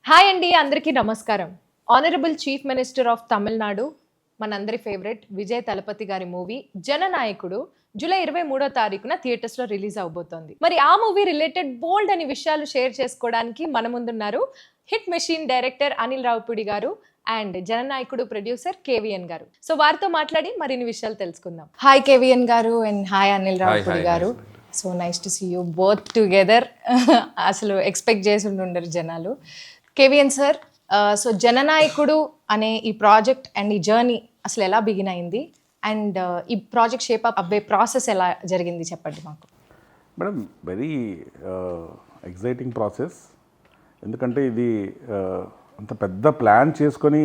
Hi అండి, అందరికీ నమస్కారం. Honourable chief minister of Tamil Nadu, మనందరి ఫేవరెట్ విజయ్ తలపతి గారి మూవీ జననాయకుడు జూలై 23వ తారీఖున థియేటర్స్ లో రిలీజ్ అవబోతోంది. మరి ఆ మూవీ రిలేటెడ్ బోల్డ్ అని విషయాలు షేర్ చేసుకోవడానికి మన ముందున్నారు hit machine director Anil Ravipudi garu and జననాయకుడు producer కేవీఎన్ గారు. సో వారితో మాట్లాడి మరిన్ని విషయాలు తెలుసుకుందాం. హాయ్ కేవీఎన్ గారు and hi Anil Ravipudi garu. So nice to see you both together. అసలు ఎక్స్పెక్ట్ చేసి ఉండరు జనాలు. కేవీఎన్ సార్, సో జననాయకుడు అనే ఈ ప్రాజెక్ట్ అండ్ ఈ జర్నీ అసలు ఎలా బిగిన్ అయింది అండ్ ఈ ప్రాజెక్ట్ షేప్ అప్ అవ్వే ప్రాసెస్ ఎలా జరిగింది చెప్పండి మాకు. Madam, very exciting process. ఎందుకంటే ఇది అంత పెద్ద ప్లాన్ చేసుకొని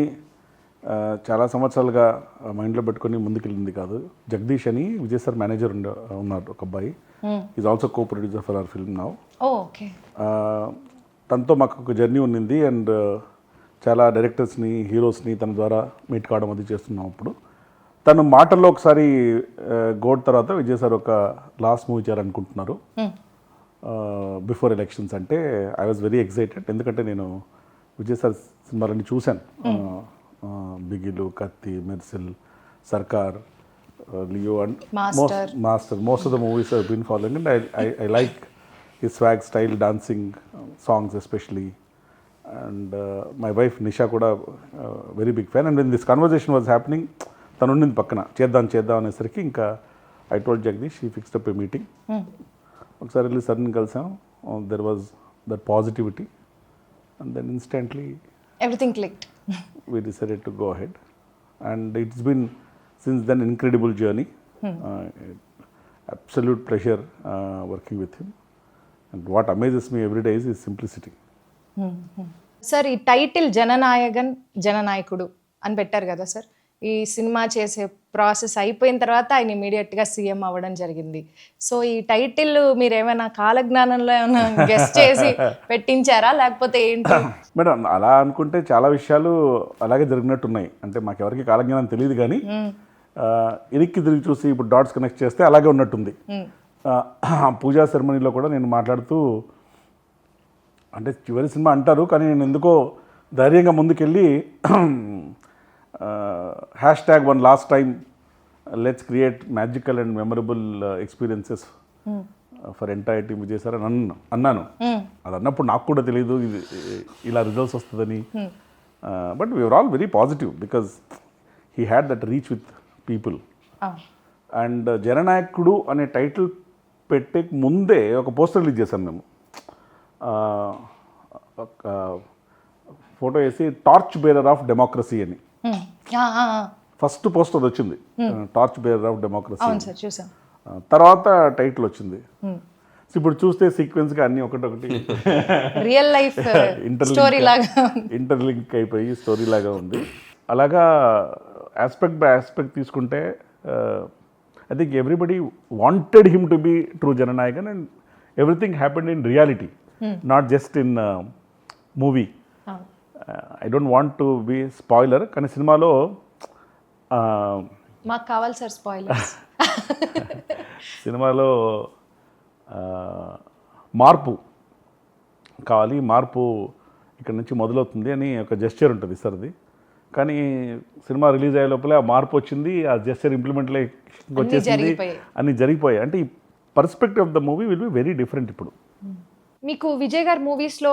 చాలా సంవత్సరాలుగా మైండ్లో పెట్టుకొని ముందుకెళ్ళింది కాదు. జగదీష్ అని విజయ్ సార్ మేనేజర్ ఉన్నారు, ఒక అబ్బాయి. Is also co producer for hour film now. Okay. తనతో మాకు ఒక జర్నీ ఉన్నింది అండ్ చాలా డైరెక్టర్స్ని, హీరోస్ని తన ద్వారా మీట్ కావడం అది చేస్తున్నాం. అప్పుడు తను మాటల్లో ఒకసారి గోడ్ తర్వాత విజయ్ సార్ ఒక లాస్ట్ మూవీ చేయాలనుకుంటున్నారు బిఫోర్ ఎలక్షన్స్. అంటే ఐ వాజ్ వెరీ ఎక్సైటెడ్. ఎందుకంటే నేను విజయ్ సార్ సినిమాలన్నీ చూశాను. బిగిలు, Kaththi, Mersal, Sarkar, Leo and most of the movies I been following and I like his swag, style, dancing, songs especially. And my wife Nisha kuda very big fan. And when this conversation was happening, tanu unnindi pakkana cheddam anesariki inka I told Jagdish, he fixed up a meeting. Okkasari velli sudden kalsam, there was that positivity and then instantly everything clicked. We decided to go ahead and it's been since then incredible journey. Absolute pleasure working with him. And what amazes me every day is his simplicity. Sir, ఈ title జననాయకుడు అని పెట్టారు కదా sir. ఈ cinema చేసే process అయిపోయిన తర్వాత ఆయన ఇమీడియట్గా సీఎం అవ్వడం జరిగింది. సో ఈ టైటిల్ మీరు ఏమైనా కాలజ్ఞానంలో ఏమైనా గెస్ట్ చేసి పెట్టించారా లేకపోతే ఏంటి? మేడం, అలా అనుకుంటే చాలా విషయాలు అలాగే జరిగినట్టున్నాయి. అంటే మాకెవరికి కాలజ్ఞానం తెలియదు కానీ ఇరికి తిరిగి చూసి ఇప్పుడు డాట్స్ కనెక్ట్ చేస్తే అలాగే ఉన్నట్టుంది. పూజా సెరమనీలో కూడా నేను మాట్లాడుతూ, అంటే చివరి సినిమా అంటారు కానీ నేను ఎందుకో ధైర్యంగా ముందుకెళ్ళి #1 last time let's create magical and memorable experiences for entire team Vijay sir అని అన్నాను. అది అన్నప్పుడు నాకు కూడా తెలియదు ఇది ఇలా రిజల్ట్స్ వస్తుందని. But we are all very positive because he had that reach with people. And Jananayakudu అనే టైటిల్ పెట్టే ముందే ఒక పోస్టర్ రిలీజ్ చేశాం మేము. ఒక ఫోటో వేసి టార్చ్ బేరర్ ఆఫ్ డెమోక్రసీ అని ఫస్ట్ పోస్టర్ వచ్చింది. Torch bearer of democracy. తర్వాత టైటిల్ వచ్చింది. ఇప్పుడు చూస్తే సీక్వెన్స్గా అన్నీ ఒకటొకటి రియల్ లైఫ్ ఇంటర్లింక్ అయిపోయి స్టోరీ లాగా ఉంది. అలాగా ఆస్పెక్ట్ బై ఆస్పెక్ట్ తీసుకుంటే I think everybody wanted him to be true Jananayakan and everything happened in reality, not just in movie. I don't want to be spoiler, కానీ సినిమాలో మాకు కావాలి sir spoilers. సినిమాలో మార్పు కావాలి, మార్పు ఇక్కడ నుంచి మొదలవుతుంది అని ఒక జెస్చర్ ఉంటుంది సార్ది. కానీ సినిమా రిలీజ్ అయ్యే లోపలే ఆ మార్పు వచ్చింది, ఆ జెస్చర్ ఇంప్లిమెంట్లే వచ్చేసింది, అన్నీ జరిగిపోయాయి. అంటే ఈ perspective of the movie will be very different. ఇప్పుడు మీకు విజయ్ గారి మూవీస్లో,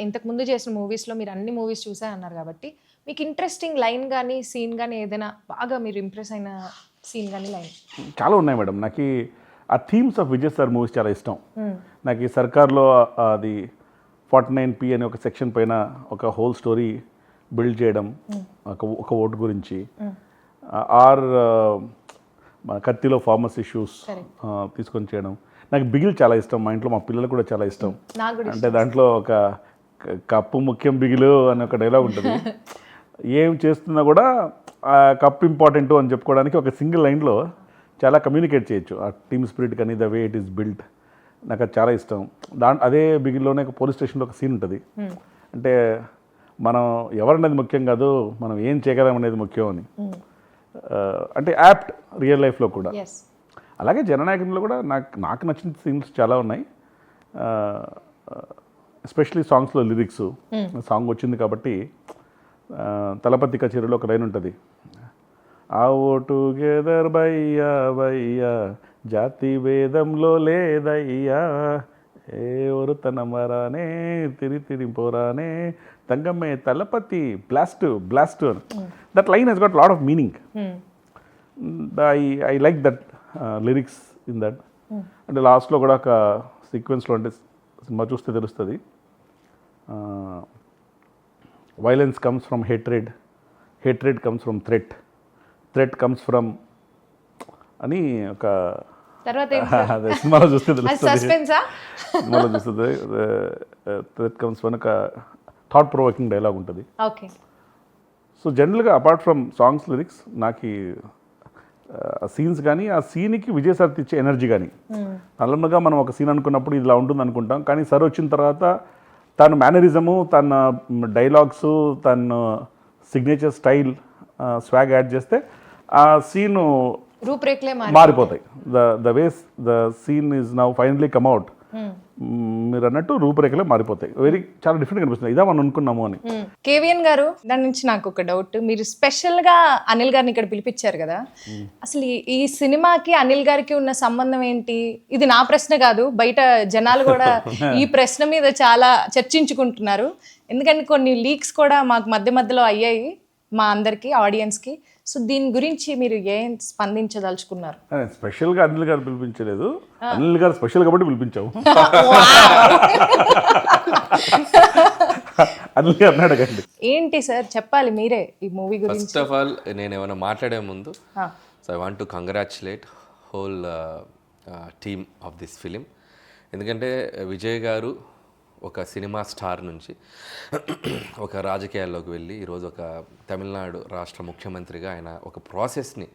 ఇంతకుముందు చేసిన మూవీస్లో మీరు అన్ని మూవీస్ చూసా అన్నారు కాబట్టి మీకు ఇంట్రెస్టింగ్ లైన్ కానీ సీన్ కానీ ఏదైనా బాగా మీరు ఇంప్రెస్ అయిన సీన్ కానీ లైన్? చాలా ఉన్నాయి మేడం. నాకు ఆ themes of Vijay sir movies చాలా ఇష్టం. నాకు ఈ సర్కార్లో అది 49P అనే ఒక సెక్షన్ పైన ఒక హోల్ స్టోరీ బిల్డ్ చేయడం, ఒక ఓటు గురించి. ఆర్ మన కత్తిలో ఫార్మస్ ఇష్యూస్ తీసుకొని చేయడం. నాకు బిగిల్ చాలా ఇష్టం. మా ఇంట్లో మా పిల్లలు కూడా చాలా ఇష్టం. అంటే దాంట్లో ఒక కప్పు ముఖ్యం బిగిలు అనే ఒక డైలాగ్ ఉంటుంది. ఏం చేస్తున్నా కూడా ఆ కప్పు ఇంపార్టెంట్ అని చెప్పుకోవడానికి ఒక సింగిల్ లైన్లో చాలా కమ్యూనికేట్ చేయొచ్చు. ఆ టీమ్ స్పిరిట్ కానీ the way it is build నాకు అది చాలా ఇష్టం. అదే బిగిల్లోనే ఒక పోలీస్ స్టేషన్లో ఒక సీన్ ఉంటుంది. అంటే మనం ఎవరనేది ముఖ్యం కాదు, మనం ఏం చేయగలం అనేది ముఖ్యం అని. అంటే యాప్ట్ రియల్ లైఫ్లో కూడా. అలాగే జననాయకునిలో కూడా నాకు నచ్చిన సీన్స్ చాలా ఉన్నాయి. ఎస్పెషలీ సాంగ్స్లో లిరిక్స్ సాంగ్ వచ్చింది కాబట్టి తలపతి కచేరీలో ఒక లైన్ ఉంటుంది, ఆ ఓ టుగెదర్ బయ్యా బయ్యా జాతి భేదంలో లేదయ్యా, ఏ ఒరుతనమరానే తిరి పోరానే తంగమ్మే తలపతి బ్లాస్ట్ బ్లాస్ట్ అని. That line he's got lot of meaning. I like that lyrics in that. అంటే లాస్ట్లో కూడా ఒక సీక్వెన్స్లో, అంటే సినిమా చూస్తే తెలుస్తుంది, violence comes from hatred, hatred comes from threat, threat comes from అని ఒక తర్వాత అదే సినిమాలో చూస్తే తెలుస్తుంది, సస్పెన్సా సినిమాలో చూస్తుంది, థ్రెట్ కమ్స్ ఫ్రమ్ ఒక థాట్ ప్రొవోకింగ్ డైలాగ్ ఉంటుంది. ఓకే. సో జనరల్గా అపార్ట్ ఫ్రమ్ సాంగ్స్ లిరిక్స్ నాకు సీన్స్ కానీ ఆ సీన్కి విజయ్ సార్ ఇచ్చే ఎనర్జీ కానీ, నార్మల్గా మనం ఒక సీన్ అనుకున్నప్పుడు ఇలా ఉంటుంది అనుకుంటాం, కానీ సార్ వచ్చిన తర్వాత తన మేనరిజము, తన డైలాగ్స్, తన సిగ్నేచర్ స్టైల్, స్వాగ్ యాడ్ చేస్తే ఆ సీను రూపురేఖలే మారిపోతాయి. The ways the scene is now finally come out, మీరు అన్నట్టు రూపురేఖలే మారిపోతాయి. చాలా డిఫరెంట్ కనిపిస్తుంది, ఇదా మనం అనుకున్నాము అని. కేవీఎన్ గారు, దాని నుంచి నాకు ఒక డౌట్, మీరు స్పెషల్ గా అనిల్ గారిని ఇక్కడ పిలిపించారు కదా, అసలు ఈ సినిమాకి అనిల్ గారికి ఉన్న సంబంధం ఏంటి? ఇది నా ప్రశ్న కాదు, బయట జనాలు కూడా ఈ ప్రశ్న మీద చాలా చర్చించుకుంటున్నారు. ఎందుకంటే కొన్ని లీక్స్ కూడా మాకు మధ్య మధ్యలో అయ్యాయి మా అందరికి, ఆడియన్స్కి. సో దీని గురించి మీరు ఏం స్పందించదలుచుకున్నారు? స్పెషల్గా అనిల్ గారు పిలిపించలేదు, అనిల్ గారు స్పెషల్ కాబట్టి పిలిపించాము. అనిల్ గారు అన్నాడు ఏంటి సార్ చెప్పాలి మీరే ఈ మూవీ గురించి. ఫస్ట్ ఆఫ్ ఆల్ నేను ఏమైనా మాట్లాడే ముందు, so I want to congratulate whole team of this film. ఎందుకంటే విజయ్ గారు ఒక సినిమా స్టార్ నుంచి ఒక రాజకీయాల్లోకి వెళ్ళి ఈరోజు ఒక తమిళనాడు రాష్ట్ర ముఖ్యమంత్రిగా ఆయన ఒక ప్రాసెస్ని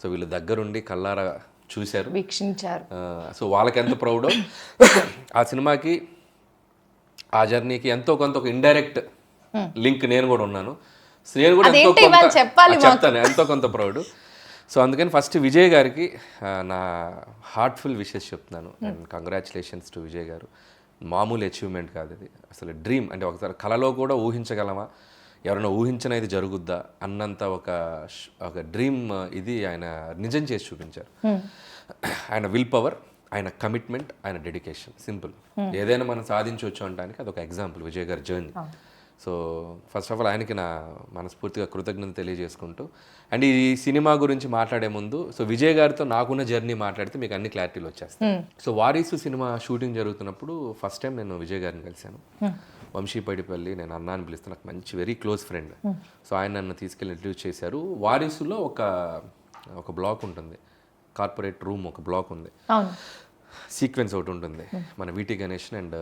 సో వీళ్ళు దగ్గరుండి కల్లారా చూశారు, వీక్షించారు. సో వాళ్ళకి ఎంత ప్రౌడో ఆ సినిమాకి, ఆ జర్నీకి ఎంతో కొంత ఒక ఇండైరెక్ట్ లింక్ నేను కూడా ఉన్నాను. సో నేను కూడా ఎంతో కొంత చెప్తాను, ఎంతో కొంత ప్రౌడ్. సో అందుకని ఫస్ట్ విజయ్ గారికి నా హార్ట్ఫుల్ విషెస్ చెప్తున్నాను. అండ్ కంగ్రాచులేషన్స్ టు విజయ్ గారు. మామూలు అచీవ్మెంట్ కాదు ఇది, అసలు డ్రీమ్. అంటే ఒకసారి కళలో కూడా ఊహించగలమా, ఎవరైనా ఊహించిన ఇది జరుగుద్దా అన్నంత ఒక డ్రీమ్ ఇది ఆయన నిజం చేసి చూపించారు. ఆయన విల్ పవర్, ఆయన కమిట్మెంట్, ఆయన డెడికేషన్, సింపుల్. ఏదైనా మనం సాధించవచ్చు అనడానికి అదొక ఎగ్జాంపుల్ విజయ్ గారి journey. So first of all ఆయనకి నా మనస్ఫూర్తిగా కృతజ్ఞత తెలియజేసుకుంటూ, అండ్ ఈ సినిమా గురించి మాట్లాడే ముందు సో విజయ్ గారితో నాకున్న జర్నీ మాట్లాడితే మీకు అన్ని క్లారిటీలు వచ్చేస్తాయి. సో వారీసు సినిమా షూటింగ్ జరుగుతున్నప్పుడు ఫస్ట్ టైం నేను విజయ్ గారిని కలిశాను. వంశీపడిపల్లి, నేను అన్నా అని పిలుస్తాను, నాకు మంచి వెరీ క్లోజ్ ఫ్రెండ్. సో ఆయన నన్ను తీసుకెళ్ళి ఇంట్రడ్యూస్ చేశారు. వారీసులో ఒక బ్లాక్ ఉంటుంది, కార్పొరేట్ రూమ్ ఒక బ్లాక్ ఉంది, సీక్వెన్స్ ఒకటి ఉంటుంది. మన వీటి గణేష్ అండ్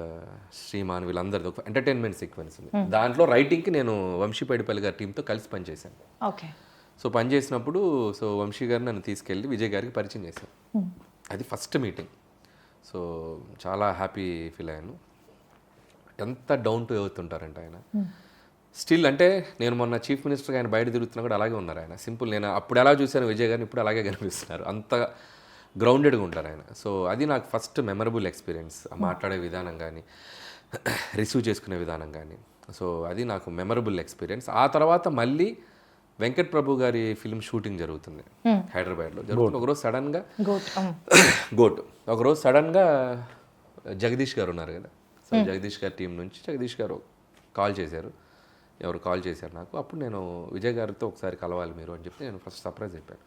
శ్రీమాన్ వీళ్ళందరిది ఒక ఎంటర్టైన్మెంట్ సీక్వెన్స్ ఉంది. దాంట్లో రైటింగ్కి నేను వంశీపడిపల్లి గారి టీంతో కలిసి పనిచేశాను. ఓకే. సో పనిచేసినప్పుడు సో వంశీ గారు నన్ను తీసుకెళ్ళి విజయ్ గారికి పరిచయం చేశాను. అది ఫస్ట్ మీటింగ్. సో చాలా హ్యాపీ ఫీల్ అయ్యాను. ఎంత డౌన్ టు ఎర్త్ ఉంటారంటే ఆయన స్టిల్. అంటే నేను మొన్న చీఫ్ మినిస్టర్గా ఆయన బయట తిరుగుతున్నా కూడా అలాగే ఉన్నారు ఆయన. సింపుల్, నేను అప్పుడు ఎలా చూశాను విజయ్ గారిని ఇప్పుడు అలాగే కనిపిస్తున్నారు. అంత గ్రౌండెడ్గా ఉంటారు ఆయన. సో అది నాకు ఫస్ట్ మెమరబుల్ ఎక్స్పీరియన్స్. మాట్లాడే విధానం కానీ, రిసీవ్ చేసుకునే విధానం కానీ, సో అది నాకు మెమరబుల్ ఎక్స్పీరియన్స్. ఆ తర్వాత మళ్ళీ వెంకట్ ప్రభు గారి ఫిల్మ్ షూటింగ్ జరుగుతుంది హైదరాబాద్లో. జరుగుతుంది. ఒకరోజు సడన్గా ఒకరోజు సడన్గా జగదీష్ గారు ఉన్నారు కదా, సో జగదీష్ గారి టీం నుంచి జగదీష్ గారు కాల్ చేశారు. ఎవరు కాల్ చేశారు నాకు. అప్పుడు నేను విజయ్ గారితో ఒకసారి కలవాలి మీరు అని చెప్పి నేను ఫస్ట్ సర్ప్రైజ్ చెప్పాను.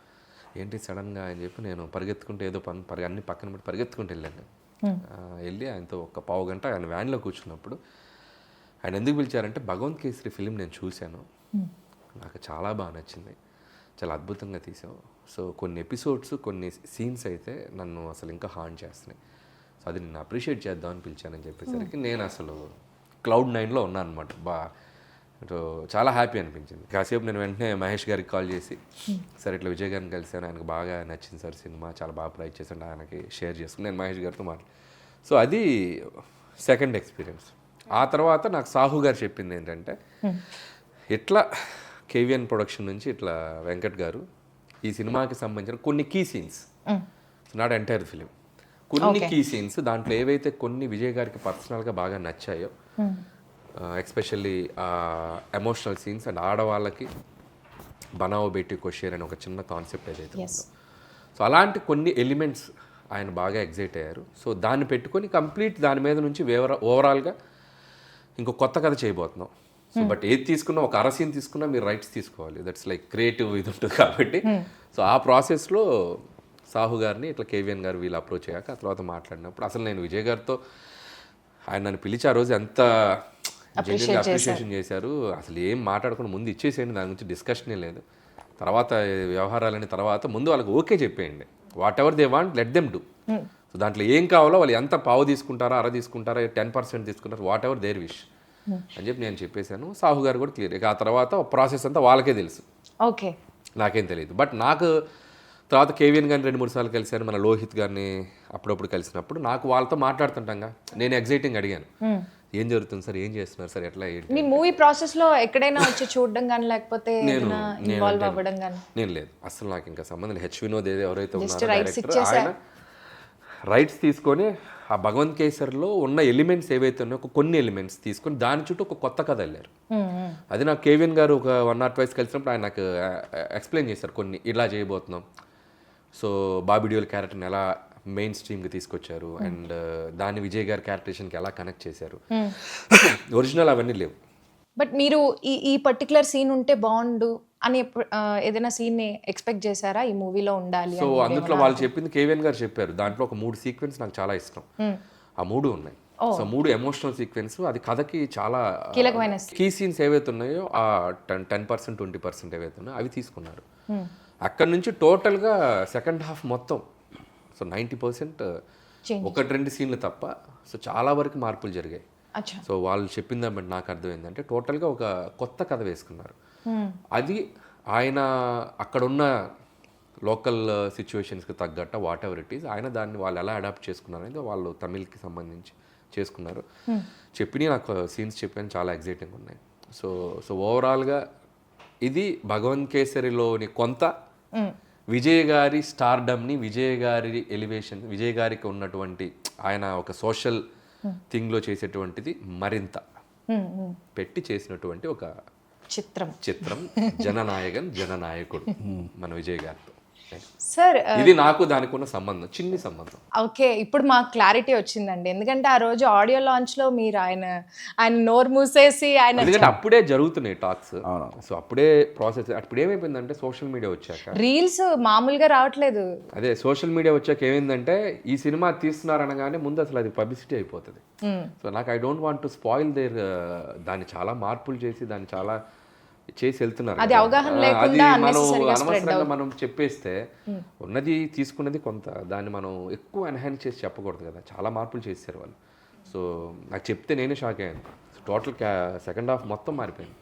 ఏంటి సడన్గా అని చెప్పి నేను పరిగెత్తుకుంటే ఏదో అన్ని పక్కన పెట్టి పరిగెత్తుకుంటూ వెళ్ళాను. వెళ్ళి ఆయనతో ఒక పావు గంట ఆయన వ్యాన్లో కూర్చున్నప్పుడు ఆయన ఎందుకు పిలిచారంటే భగవంత్ కేసరి ఫిలిం నేను చూశాను, నాకు చాలా బాగా నచ్చింది, చాలా అద్భుతంగా తీసావు. సో కొన్ని ఎపిసోడ్స్, కొన్ని సీన్స్ అయితే నన్ను అసలు ఇంకా హార్న్ చేస్తున్నాయి. సో అది నేను అప్రిషియేట్ చేద్దామని పిలిచానని చెప్పేసరికి నేను అసలు క్లౌడ్ 9లో ఉన్నాను అనమాట. సో చాలా హ్యాపీ అనిపించింది. కాసేపు నేను వెంటనే మహేష్ గారికి కాల్ చేసి, సార్ ఇట్లా విజయ్ గారిని కలిసాను, ఆయనకు బాగా నచ్చింది సార్ సినిమా, చాలా బాగా ప్రైజ్ చేశాను, ఆయనకి షేర్ చేసుకుని నేను మహేష్ గారితో సో అది సెకండ్ ఎక్స్పీరియన్స్. ఆ తర్వాత నాకు సాహు గారు చెప్పింది ఏంటంటే, ఇట్లా కేవీఎన్ ప్రొడక్షన్ నుంచి ఇట్లా వెంకట్ గారు ఈ సినిమాకి సంబంధించిన కొన్ని key scenes, not entire film, కొన్ని కీ సీన్స్ దాంట్లో ఏవైతే కొన్ని విజయ్ గారికి పర్సనల్గా బాగా నచ్చాయో ఎస్పెషల్లీ ఎమోషనల్ సీన్స్ అండ్ ఆడవాళ్ళకి బనావో బేటీ కోషేర్ అని ఒక చిన్న కాన్సెప్ట్ ఏదైతే ఉందో, సో అలాంటి కొన్ని ఎలిమెంట్స్ ఆయన బాగా ఎగ్జైట్ అయ్యారు. సో దాన్ని పెట్టుకొని కంప్లీట్ దాని మీద నుంచి ఓవరాల్గా ఇంకో కొత్త కథ చేయబోతున్నాం. సో బట్ ఏది తీసుకున్నా ఒక అరసీన్ తీసుకున్నా మీరు రైట్స్ తీసుకోవాలి, దట్స్ లైక్ క్రియేటివ్ ఇది ఉంటుంది కాబట్టి. సో ఆ ప్రాసెస్లో సాహు గారిని ఇట్లా కేవీఎన్ గారు వీళ్ళు అప్రోచ్ అయ్యాక ఆ తర్వాత మాట్లాడినప్పుడు అసలు నేను విజయ్ గారితో ఆయన నన్ను పిలిచి ఆ రోజు ఎంత జెన్యున్గా అప్రిషియేషన్ చేశారు. అసలు ఏం మాట్లాడకుండా ముందు ఇచ్చేసేయండి, దాని గురించి డిస్కషనే లేదు, తర్వాత వ్యవహారాలని తర్వాత ముందు వాళ్ళకి ఓకే చెప్పేయండి, what ever they want let them do. So దాంట్లో ఏం కావాలో వాళ్ళు ఎంత పావు తీసుకుంటారా, అర తీసుకుంటారా, 10% తీసుకుంటారా, వాట్ ఎవర్ దేర్ విష్ అని చెప్పి నేను చెప్పేశాను. సాహు గారు కూడా క్లియర్. ఇక ఆ తర్వాత ప్రాసెస్ అంతా వాళ్ళకే తెలుసు, ఓకే, నాకేం తెలియదు. బట్ నాకు తర్వాత కేవీఎన్ గారిని 2-3 సార్లు కలిశాను, మన లోహిత్ గారిని అప్పుడప్పుడు కలిసినప్పుడు నాకు వాళ్ళతో మాట్లాడుతుంటాగా నేను ఎగ్జైటింగ్ అడిగాను, ఏం జరుగుతుంది సార్, ఏం చేస్తున్నారు సార్, ఎట్లా ఏంటి. మీ మూవీ ప్రాసెస్ లో ఎక్కడైనా వచ్చి చూడడం కానీ లేకపోతే ఇన్వాల్వ్ అవ్వడం కానీ? నేను లేదు అసలు, నాకు ఇంకా సంబంధం లేదు. హెచ్ వినోద్ ఎవరైతే ఉన్నారో డైరెక్టర్, ఆయన రైట్స్ తీసుకొని ఆ భగవంత్ కేసర్లో ఉన్న ఎలిమెంట్స్ ఏవైతే ఉన్నాయో కొన్ని ఎలిమెంట్స్ తీసుకొని దాని చుట్టూ ఒక కొత్త కథ వెళ్ళారు. అది నాకు కేవీఎన్ గారు ఒక 1 or 2 కలిసినప్పుడు ఆయన నాకు ఎక్స్ప్లెయిన్ చేశారు కొన్ని, ఇలా చేయబోతున్నాం. సో బాబీ డియోల్ క్యారెక్టర్ని ఎలా మెయిన్ స్ట్రీమ్కి తీసుకొచ్చారు అండ్ దాన్ని విజయ్ గారి క్యారెక్టరేషన్కి ఎలా కనెక్ట్ చేశారు. ఒరిజినల్ అవన్నీ లేవు. బట్ మీరు ఈ పర్టికులర్ సీన్ ఉంటే బాగుండు అని ఏదైనా సీన్ ని ఎక్స్పెక్ట్ చేశారా ఈ మూవీలో ఉండాలి? సో అందులో వాళ్ళు చెప్పింది కేవీఎన్ గారు చెప్పారు, దాంట్లో ఒక 3 సీక్వెన్స్ నాకు చాలా ఇష్టం. ఆ 3 ఉన్నాయి. సో 3 ఎమోషనల్ సీక్వెన్స్, అది కథకి చాలా కీలకమైన కీ సీన్స్ ఏవైతే ఉన్నాయో ఆ 10% 20% ఏవైతే ఉన్నాయో అవి తీసుకున్నారు. అక్కడ నుంచి టోటల్గా సెకండ్ హాఫ్ మొత్తం సో 90% 1-2 సీన్లు తప్ప సో చాలా వరకు మార్పులు జరిగాయి. సో వాళ్ళు చెప్పిన దాన్ని బట్టి నాకు అర్థమైందంటే టోటల్గా ఒక కొత్త కథ వేసుకున్నారు. అది ఆయన అక్కడున్న లోకల్ సిచ్యువేషన్స్కి తగ్గట్ట వాట్ ఎవర్ ఇట్ ఈస్, ఆయన దాన్ని వాళ్ళు ఎలా అడాప్ట్ చేసుకున్నారు అనేది వాళ్ళు తమిళ్కి సంబంధించి చేసుకున్నారు. చెప్పిన నాకు సీన్స్ చెప్పాను, చాలా ఎగ్జైటింగ్ ఉన్నాయి. సో ఓవరాల్గా ఇది భగవంత్ కేసరిలోని కొంత విజయ్ గారి స్టార్డమ్ని, విజయ్ గారి ఎలివేషన్, విజయ్ గారికి ఉన్నటువంటి ఆయన ఒక సోషల్ థింగ్లో చేసేటువంటిది మరింత పెట్టి చేసినటువంటి ఒక చిత్రం జననాయకుడు మన విజయ్ గారితో. సార్ ఇది నాకు దానికి ఉన్న సంబంధం, చిన్ని సంబంధం. ఓకే, ఇప్పుడు మాకు క్లారిటీ వచ్చిందండి. ఎందుకంటే ఆ రోజు ఆడియో లాంచ్ లో మీరు ఆయన నోరు మూసేసి ఆయన, ఎందుకంటే అప్పుడే జరుగుతున్నాయి టాక్స్. సో అప్పుడే ప్రాసెస్, అప్పుడు ఏమైపోయిందంటే సోషల్ మీడియా వచ్చాక రీల్స్ మామూలుగా రావట్లేదు. అదే సోషల్ మీడియా వచ్చాక ఏమైందంటే ఈ సినిమా తీస్తున్నారు అనగానే ముందు అసలు అది పబ్లిసిటీ అయిపోతుంది. సో నాకు I don't want to spoil there, దాన్ని చాలా మార్పులు చేసి దాన్ని చాలా చేసి వెళ్తున్నారు. అది అవగాహన లేకుండా అనవసరంగా మనం చెప్పేస్తే ఉన్నది తీసుకున్నది కొంత, దాన్ని మనం ఎక్కువ ఎన్హాన్స్ చేసి చెప్పకూడదు కదా. చాలా మార్పులు చేశారు వాళ్ళు. సో నాకు చెప్తే నేనే షాక్ అయ్యాను. టోటల్ సెకండ్ హాఫ్ మొత్తం మారిపోయింది.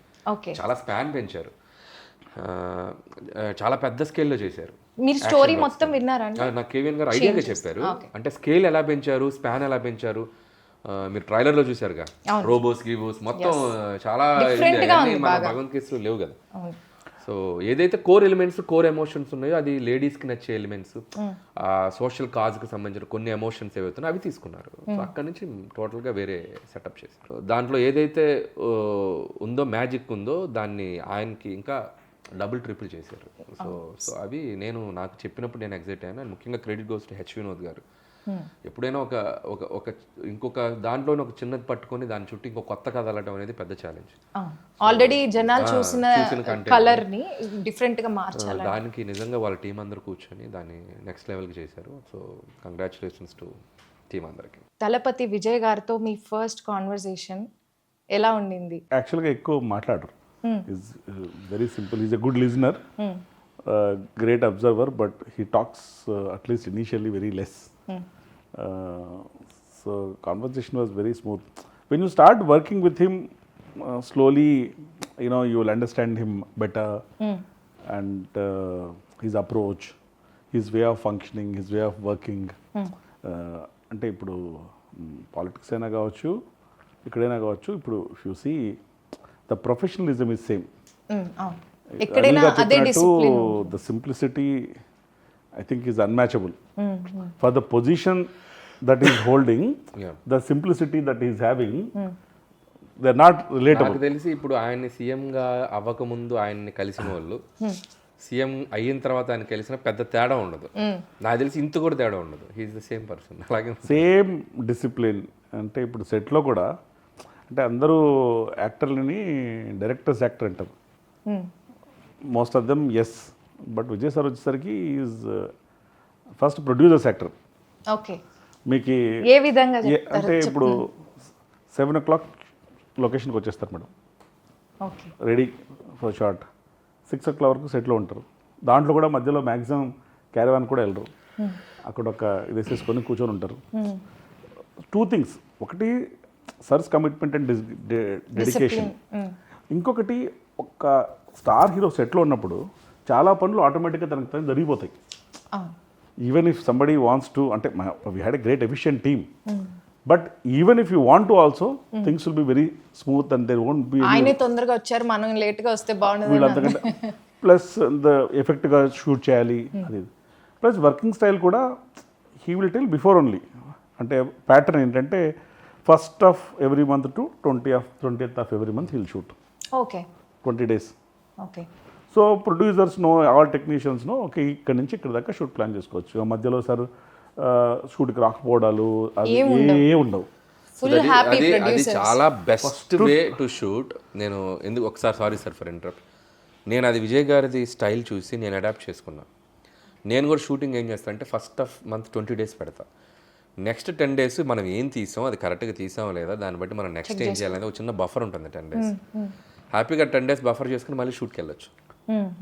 చాలా స్పాన్ పెంచారు, చాలా పెద్ద స్కేల్లో చేశారు. మీరు స్టోరీ మొత్తం విన్నారా? నాకు కేవీఎన్ గారు ఐడియాగా చెప్పారు, అంటే స్కేల్ ఎలా పెంచారు, స్పాన్ ఎలా పెంచారు. మీరు ట్రైలర్లో చూసారుగా, రోబోస్ గీబోస్ మొత్తం చాలా మన భగవంత్ కేసులో లేవు కదా. సో ఏదైతే కోర్ ఎలిమెంట్స్, కోర్ ఎమోషన్స్ ఉన్నాయో అది లేడీస్కి నచ్చే ఎలిమెంట్స్, సోషల్ కాజ్కి సంబంధించిన కొన్ని ఎమోషన్స్ ఏవైతున్నాయో అవి తీసుకున్నారు. సో అక్కడ నుంచి టోటల్గా వేరే సెటప్ చేశారు. దాంట్లో ఏదైతే ఉందో మ్యాజిక్ ఉందో దాన్ని ఆయనకి ఇంకా డబుల్ ట్రిపుల్ చేశారు. సో అవి నాకు చెప్పినప్పుడు నేను ఎగ్జైట్ అయ్యాను. అండ్ ముఖ్యంగా credit goes to H Vinod గారు. ఎప్పుడైనా ఒక ఇంకొక దాంట్లోనే ఒక చిన్నది పట్టుకొని దాని చుట్టూ ఇంకో కొత్త కథ అలటం అనేది పెద్ద ఛాలెంజ్. ఆల్రెడీ జనాలు చూసిన కలర్ ని డిఫరెంట్ గా మార్చాలి. దానికి నిజంగా వాళ్ళ టీం అందరూ కూర్చొని దాన్ని నెక్స్ట్ లెవెల్కి చేశారు. సో కంగ్రాచులేషన్స్ టు టీం అందరికి. తలపతి విజయ్ గారితో మీ ఫస్ట్ కాన్వర్సేషన్ ఎలా ఉండింది? యాక్చువల్గా ఎక్కువ మాట్లాడరు, is very simple, is a good listener, great observer, but he talks at least initially very less. So conversation was very smooth. When you start working with him, slowly, you will understand him better, and his approach, his way of functioning, his way of working. అంటే ఇప్పుడు politics అయినా కావచ్చు, ఇక్కడైనా కావచ్చు, ఇప్పుడు if you see the professionalism is same. ఎక్కడైనా అదే discipline. The simplicity I think is unmatchable. For the position that he's holding, the simplicity that he's having, they are not relatable. నాకు తెలిసి ఇప్పుడు ఆయన్ని సీఎంగా అవ్వకముందు ఆయన్ని కలిసిన వాళ్ళు సీఎం అయిన తర్వాత ఆయన కలిసిన పెద్ద తేడా ఉండదు. నాకు తెలిసి ఇంత కూడా తేడా ఉండదు. He is the same person. అలాగే సేమ్ డిసిప్లిన్. అంటే ఇప్పుడు సెట్లో కూడా అంటే అందరూ యాక్టర్లని డైరెక్టర్స్ యాక్టర్ అంటారు, most of them yes. But Vijay sir వచ్చేసరికి is first producers actor. Okay, మీకు ఏ విధంగా అంటే ఇప్పుడు 7 o'clock లొకేషన్కి వచ్చేస్తారు madam, okay, ready for shot. 6 o'clock వరకు సెట్లో ఉంటారు. దాంట్లో కూడా మధ్యలో మ్యాక్సిమం క్యారవాన్ కూడా వెళ్ళరు, అక్కడ ఒక ఇది వేసేసుకొని కూర్చొని ఉంటారు. 2 things, ఒకటి సర్స్ కమిట్మెంట్ అండ్ డెడికేషన్, ఇంకొకటి ఒక స్టార్ హీరో సెట్లో ఉన్నప్పుడు చాలా పనులు ఆటోమేటిక్గా తనకు తను జరిగిపోతాయి. Even if somebody wants to, అంటే we had a great efficient team, but even if you want to also things will be very smooth and there won't be. ఆయనే తొందరగా వచ్చారు, మనం లేట్గా వస్తే బాగుండదు వీళ్ళంతకంటే ప్లస్ ఎఫెక్ట్గా షూట్ చేయాలి అది. ప్లస్ వర్కింగ్ స్టైల్ కూడా he will tell before only. అంటే ప్యాటర్న్ ఏంటంటే 1st of every month to 20th of every month he'll shoot. Okay, 20 days. Okay. So producers know, all technicians know, okay ఇక్కడ నుంచి ఇక్కడ దాకా shoot plan చేసుకోవచ్చు. మధ్యలో sir షూట్కి రాకపోవడాలు అవి ఏ ఉండవు. ఫుల్ హ్యాపీ అది ప్రొడ్యూసర్స్. చాలా బెస్ట్ వే టు షూట్. నేను ఎందుకు ఒకసారి సారీ సార్ ఫర్ ఇంటరప్ట్, నేను అది విజయ్ గారిది స్టైల్ చూసి నేను అడాప్ట్ చేసుకున్నా. నేను కూడా షూటింగ్ ఏం చేస్తాను అంటే 1st of month 20 days పెడతా. నెక్స్ట్ 10 days మనం ఏం తీసాం అది కరెక్ట్గా తీసామో లేదా దాన్ని బట్టి మనం నెక్స్ట్ ఏం చేయాలనేది ఒక చిన్న బఫర్ ఉంటుంది 10 days. హ్యాపీగా 10 days బఫర్ చేసుకుని మళ్ళీ షూట్కి వెళ్ళొచ్చు.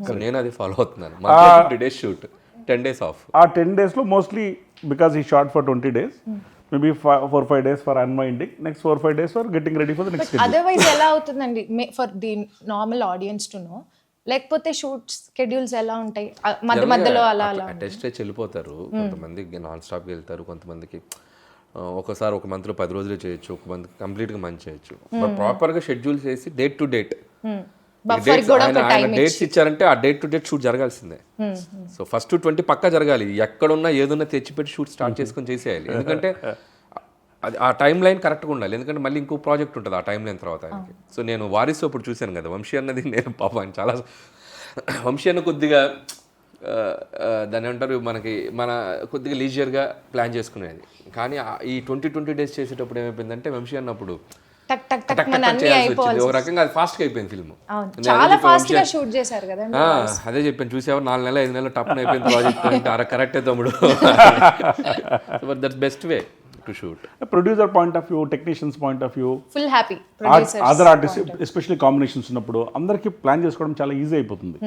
సో నేను అది ఫాలో అవుతున్నాను. 20 days షూట్, 10 days ఆఫ్. ఆ 10 daysలో మోస్ట్లీ బికాస్ ఈ short for 20 days, maybe 4-5 days for unwinding, next 4-5 days for getting ready for the next. Otherwise ఎలా అవుతుందండి for the normal audience to know, లేకపోతే షూట్ షెడ్యూల్స్ ఎలా ఉంటాయి మధ్య మధ్యలో అలా అలా టెస్ట్ వెళ్ళిపోతారు. కొంతమంది నాన్ స్టాప్కి వెళ్తారు, కొంతమందికి ఒకసారి ఒక మంత్లో 10 రోజులు చేయొచ్చు, ఒక మంత్ కంప్లీట్గా మంచి చేయొచ్చు. బట్ ప్రాపర్గా షెడ్యూల్ చేసి డేట్ టు డేట్ డేట్స్ ఇచ్చారంటే ఆ డేట్ టు డేట్ షూట్ జరగాల్సిందే. సో ఫస్ట్ 20 పక్కా జరగాలి. ఎక్కడున్నా ఏదున్నా తెచ్చిపెట్టి షూట్ స్టార్ట్ చేసుకొని చేసేయాలి. ఎందుకంటే అది ఆ టైం లైన్ కరెక్ట్గా ఉండాలి. ఎందుకంటే మళ్ళీ ఇంకో ప్రాజెక్ట్ ఉంటుంది ఆ టైం లైన్ తర్వాత ఆయనకి. సో నేను వారిసు అప్పుడు చూశాను కదా, వంశీ అన్నది నేను పాపం ఆయన చాలా వంశీ అన్న కొద్దిగా దాన్ని ఏమంటారు మన కొద్దిగా లీజియర్గా ప్లాన్ చేసుకునేది. కానీ ఈ 20 days చేసేటప్పుడు ఏమైపోయిందంటే వంశీ అన్నప్పుడు టక్ టక్ టక్ మన అన్ని అయిపోవాలి. ఒక రకంగా అది ఫాస్ట్గా అయిపోయింది ఫిల్మ్. చాలా ఫాస్ట్ గా షూట్ చేశారు కదా. అదే చెప్పాను, చూసావా 4 నెలలు 5 నెలలు టప్న అయిపోయింది ప్రాజెక్ట్ అంటే కరెక్టే తమ్ముడు. But that's best way to shoot. Producer point of view, technicians point of view, full happy producers, other artist especially combinations ఉన్నప్పుడు అందరికీ ప్లాన్ చేసుకోవడం చాలా ఈజీ అయిపోతుంది.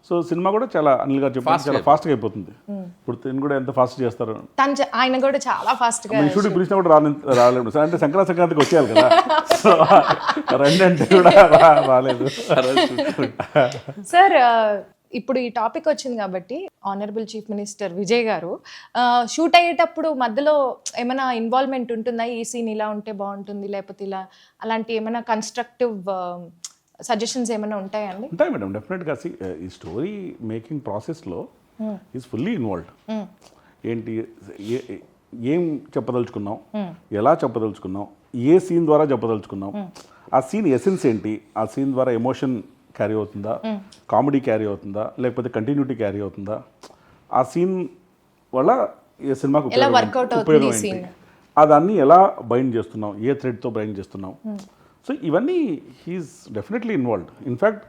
సో సినిమా కూడా చాలా అనిల్ గారు చెప్పారు చాలా ఫాస్ట్గా అయిపోతుంది. ఇప్పుడు తిని కూడా ఎంత ఫాస్ట్ చేస్తారు, ఆయన కూడా చాలా ఫాస్ట్ గా. షూటింగ్ పిలిచినా కూడా రాలేదు అంటే సంక్రాంతికి వచ్చేయాలి కదా, సో రెండంటే కూడా రాలేదు. సార్ ఇప్పుడు ఈ టాపిక్ వచ్చింది కాబట్టి ఆనరబుల్ చీఫ్ మినిస్టర్ విజయ్ గారు షూట్ అయ్యేటప్పుడు మధ్యలో ఏమైనా ఇన్వాల్వ్మెంట్ ఉంటుందా? ఈ సీన్ ఇలా ఉంటే బాగుంటుంది, లేకపోతే ఇలా, అలాంటి ఏమైనా కన్స్ట్రక్టివ్ సజెషన్స్ ఏమైనా ఉంటాయండి? ఉంటాయి మేడం, డెఫినెట్గా. ఈ స్టోరీ మేకింగ్ ప్రాసెస్లో ఈజ్ ఫుల్లీ ఇన్వాల్వ్డ్. ఏంటి ఏం చెప్పదలుచుకున్నాం, ఎలా చెప్పదలుచుకున్నాం, ఏ సీన్ ద్వారా చెప్పదలుచుకున్నాం, ఆ సీన్ ఎసెన్స్ ఏంటి, ఆ సీన్ ద్వారా ఎమోషన్ క్యారీ అవుతుందా, కామెడీ క్యారీ అవుతుందా, లేకపోతే కంటిన్యూటీ క్యారీ అవుతుందా, ఆ సీన్ వల్ల ఏ సినిమాకు ఉపయోగం ఏంటి, అదాన్ని ఎలా బైండ్ చేస్తున్నాం, ఏ థ్రెడ్తో బైండ్ చేస్తున్నాం. సో ఇవన్నీ హీఈస్ డెఫినెట్లీ ఇన్వాల్వ్డ్. ఇన్ఫ్యాక్ట్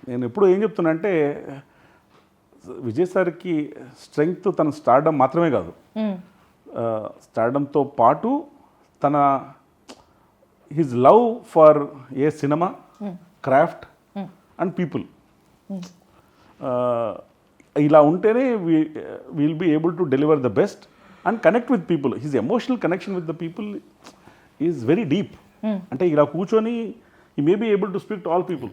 నేను ఎప్పుడు ఏం చెప్తున్నా అంటే విజయ్ సార్కి స్ట్రెంగ్త్ తన స్టార్డమ్ మాత్రమే కాదు, స్టార్డమ్తో పాటు తన his love for a cinema, craft and people. ఇలా ఉంటేనే will be able to deliver the best and connect with people. His emotional connection with the people is very deep. అంటే ఇలా కూర్చొని ఈ may be able to speak to all people.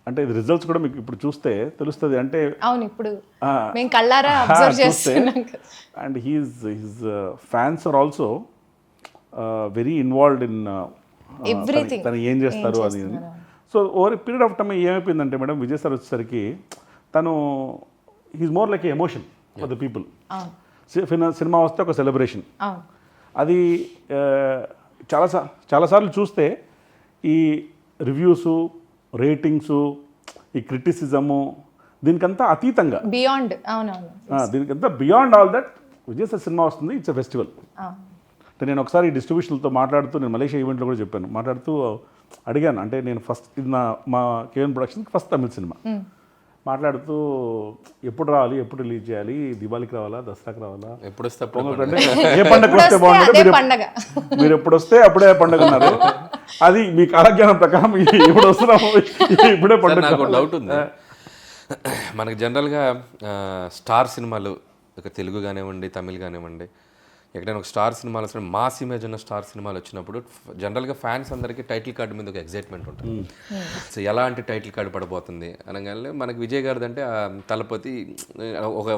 అంటే ఇది results కూడా మీకు ఇప్పుడు చూస్తే తెలుస్తుంది. అంటే అవును, ఇప్పుడు మేము కళ్ళారా అబ్జర్వ్ చేస్తున్నాం. And his fans are also very involved in everything, తను ఏం చేస్తారు అని. So over period of time ఏమైపోయిందంటే మేడం, విజయ్ సార్ వచ్చేసరికి తను he's more like a emotion for the people. Cinema వస్తే ఒక సెలబ్రేషన్, అది చాలాసార్లు చూస్తే ఈ రివ్యూసు, రేటింగ్సు, ఈ క్రిటిసిజము దీనికంతా అతీతంగా, బియాండ్. అవునవును. దీనికంతా beyond all that Vijay sir cinema వస్తుంది, ఇట్స్ ఎ ఫెస్టివల్. అంటే నేను ఒకసారి డిస్ట్రిబ్యూషన్లతో మాట్లాడుతూ, నేను మలేషియా ఈవెంట్లో కూడా చెప్పాను, మాట్లాడుతూ అడిగాను, అంటే నేను ఫస్ట్ ఇది మా కేవన్ ప్రొడక్షన్కి ఫస్ట్ తమిళ సినిమా, మాట్లాడుతూ ఎప్పుడు రావాలి, ఎప్పుడు రిలీజ్ చేయాలి, దివాళీకి రావాలా, దసరాకి రావాలా, ఎప్పుడు వస్తే అంటే ఏ పండుగ వస్తే బాగుంటుంది, మీరు ఎప్పుడు వస్తే అప్పుడే పండుగ ఉన్నారు, అది మీ కాలజ్ఞానం ప్రకారం ఇప్పుడు వస్తున్నాము, ఇప్పుడే పండుగ. నాకు డౌట్ ఉంది, మనకి జనరల్గా స్టార్ సినిమాలు, ఒక తెలుగు కానివ్వండి, తమిళ్ కానివ్వండి, ఎక్కడైనా ఒక స్టార్ సినిమాలు వస్తే మాస్ ఇమేజ్ ఉన్న స్టార్ సినిమాలు వచ్చినప్పుడు జనరల్గా ఫ్యాన్స్ అందరికీ టైటిల్ కార్డు మీద ఒక ఎగ్జైట్మెంట్ ఉంటుంది. సో ఎలాంటి టైటిల్ కార్డు పడబోతుంది అనగానే మనకి విజయ్ గారిది అంటే తలపతి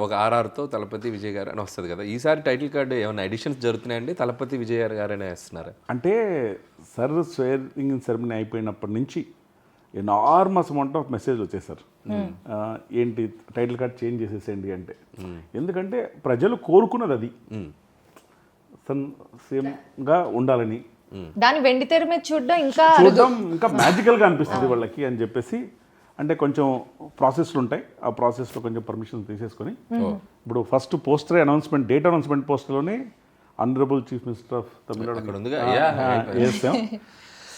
ఒక ఆర్ఆర్తో తలపతి విజయ్ గారు అని వస్తుంది కదా. ఈసారి టైటిల్ కార్డు ఏమైనా ఎడిషన్స్ జరుగుతున్నాయండి, తలపతి విజయ్ గారనే వేస్తున్నారు? అంటే సర్ స్వేరింగ్ సెరమనీ అయిపోయినప్పటి నుంచి ఎనార్మస్ అమౌంట్ ఆఫ్ మెసేజ్ వచ్చేసారు, ఏంటి టైటిల్ కార్డ్ చేంజ్ చేసేసేయండి అంటే. ఎందుకంటే ప్రజలు కోరుకున్నది అది, సేమ్గా ఉండాలని, దాని వెండి తెర మీద చూడడం ఇంకా మ్యాజికల్గా అనిపిస్తుంది వాళ్ళకి అని చెప్పేసి. అంటే కొంచెం ప్రాసెస్లు ఉంటాయి, ఆ ప్రాసెస్లో కొంచెం పర్మిషన్ తీసేసుకొని ఇప్పుడు first poster announcement, date announcement పోస్టర్లోనే honourable chief minister of Tamil Nadu వేస్తాం.